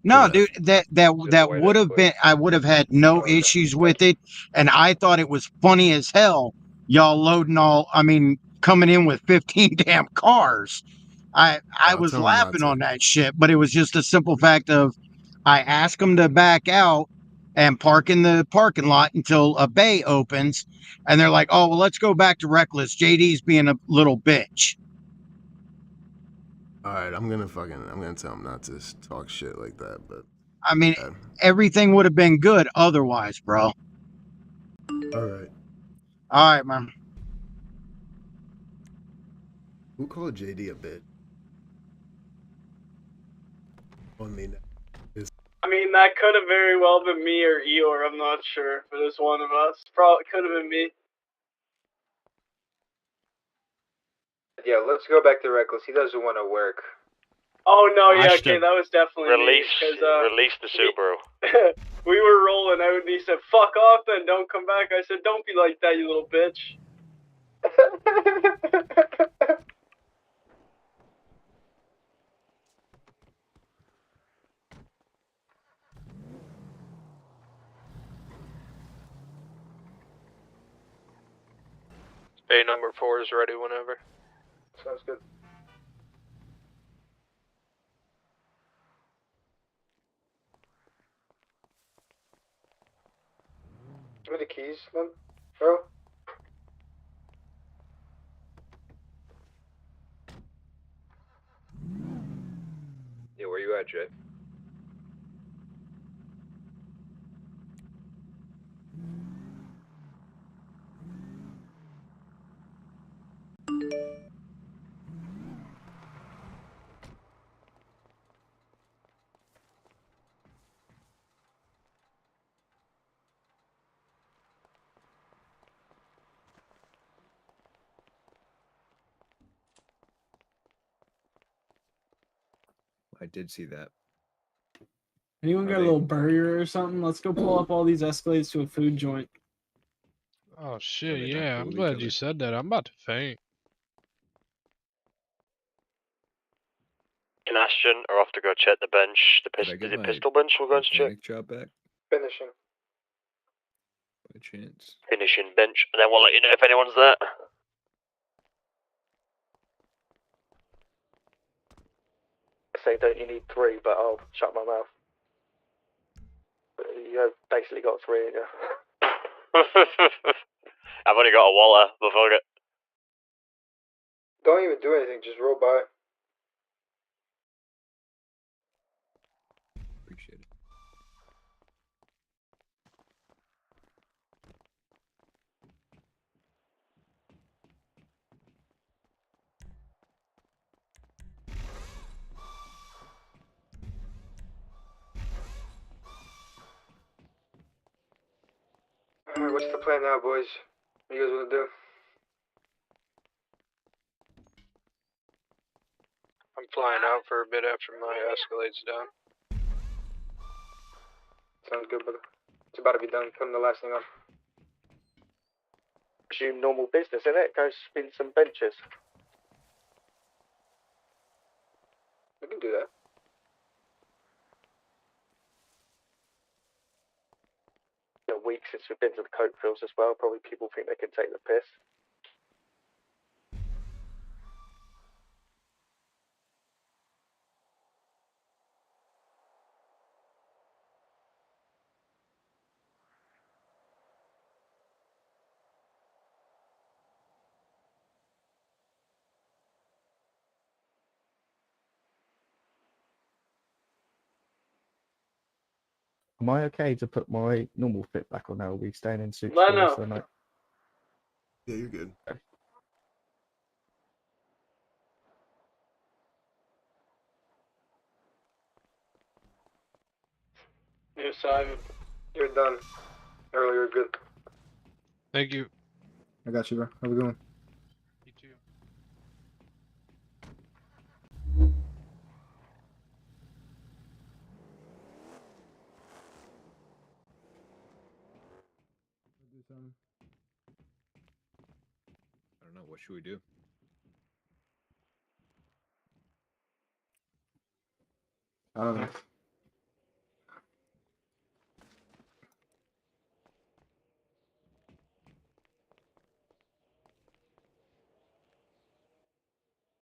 No,
Yeah.
dude, that would have been, I would have had no issues with it. And I thought it was funny as hell. Y'all loading coming in with 15 damn cars. I
I'll
was
tell 'em not
laughing
to.
on that shit, but it was just a simple fact of I asked them to back out and park in the parking lot until a bay opens. And they're like, oh, well, let's go back to Reckless. JD's being a little bitch.
All right, I'm gonna tell him not to talk shit like that. But
I mean, everything would have been good otherwise, bro.
All right.
All right, man.
Who called JD a bitch? On me now.
I mean, that could have very well been me or Eeyore. I'm not sure, but it's one of us. Probably could have been me.
Yeah, let's go back to Reckless. He doesn't want to work.
Oh no, yeah,
Ashton.
okay, that was definitely
Release,
me.
release the Subaru.
We were rolling out and he said, "Fuck off, then don't come back." I said, "Don't be like that, you little bitch."
A number 4 is ready whenever.
Sounds good. Give me the keys, man, bro.
Yeah, where you at, Jay? I did see that.
Anyone got a little burger or something? Let's go pull up all these Escalades to a food joint.
Oh shit,
they not
yeah,
cool
I'm
with each
glad you
other?
said that. I'm about to faint.
Can Ashton are off to go check the bench.
Did I
Is
get
it
my
pistol bench we're going to check?
mechanic job back
Finishing.
by chance?
Finishing bench, and then we'll let you know if anyone's there.
Say, don't you need 3, but I'll shut my mouth. But you have basically got 3 in you.
I've only got a Waller, but fuck it.
Don't even do anything, just roll by.
Appreciate it.
Alright, what's the plan now, boys? What you guys want to do?
I'm flying out for a bit after my Escalade's done.
Sounds good, brother. It's about to be done. Putting the last thing on. Resume normal business, innit? Go spin some benches. We can do that. A week since we've been to the coke fields as well. Probably people think they can take the piss.
Am I okay to put my normal fit back on now? Are we staying in suits
No,
for the rest
no.
of the night?
Yeah, you're good.
New Simon.
You're done. Earlier, good.
Thank you.
I got you, bro. Have a good one.
You too.
I don't know. What should we do?
I don't know.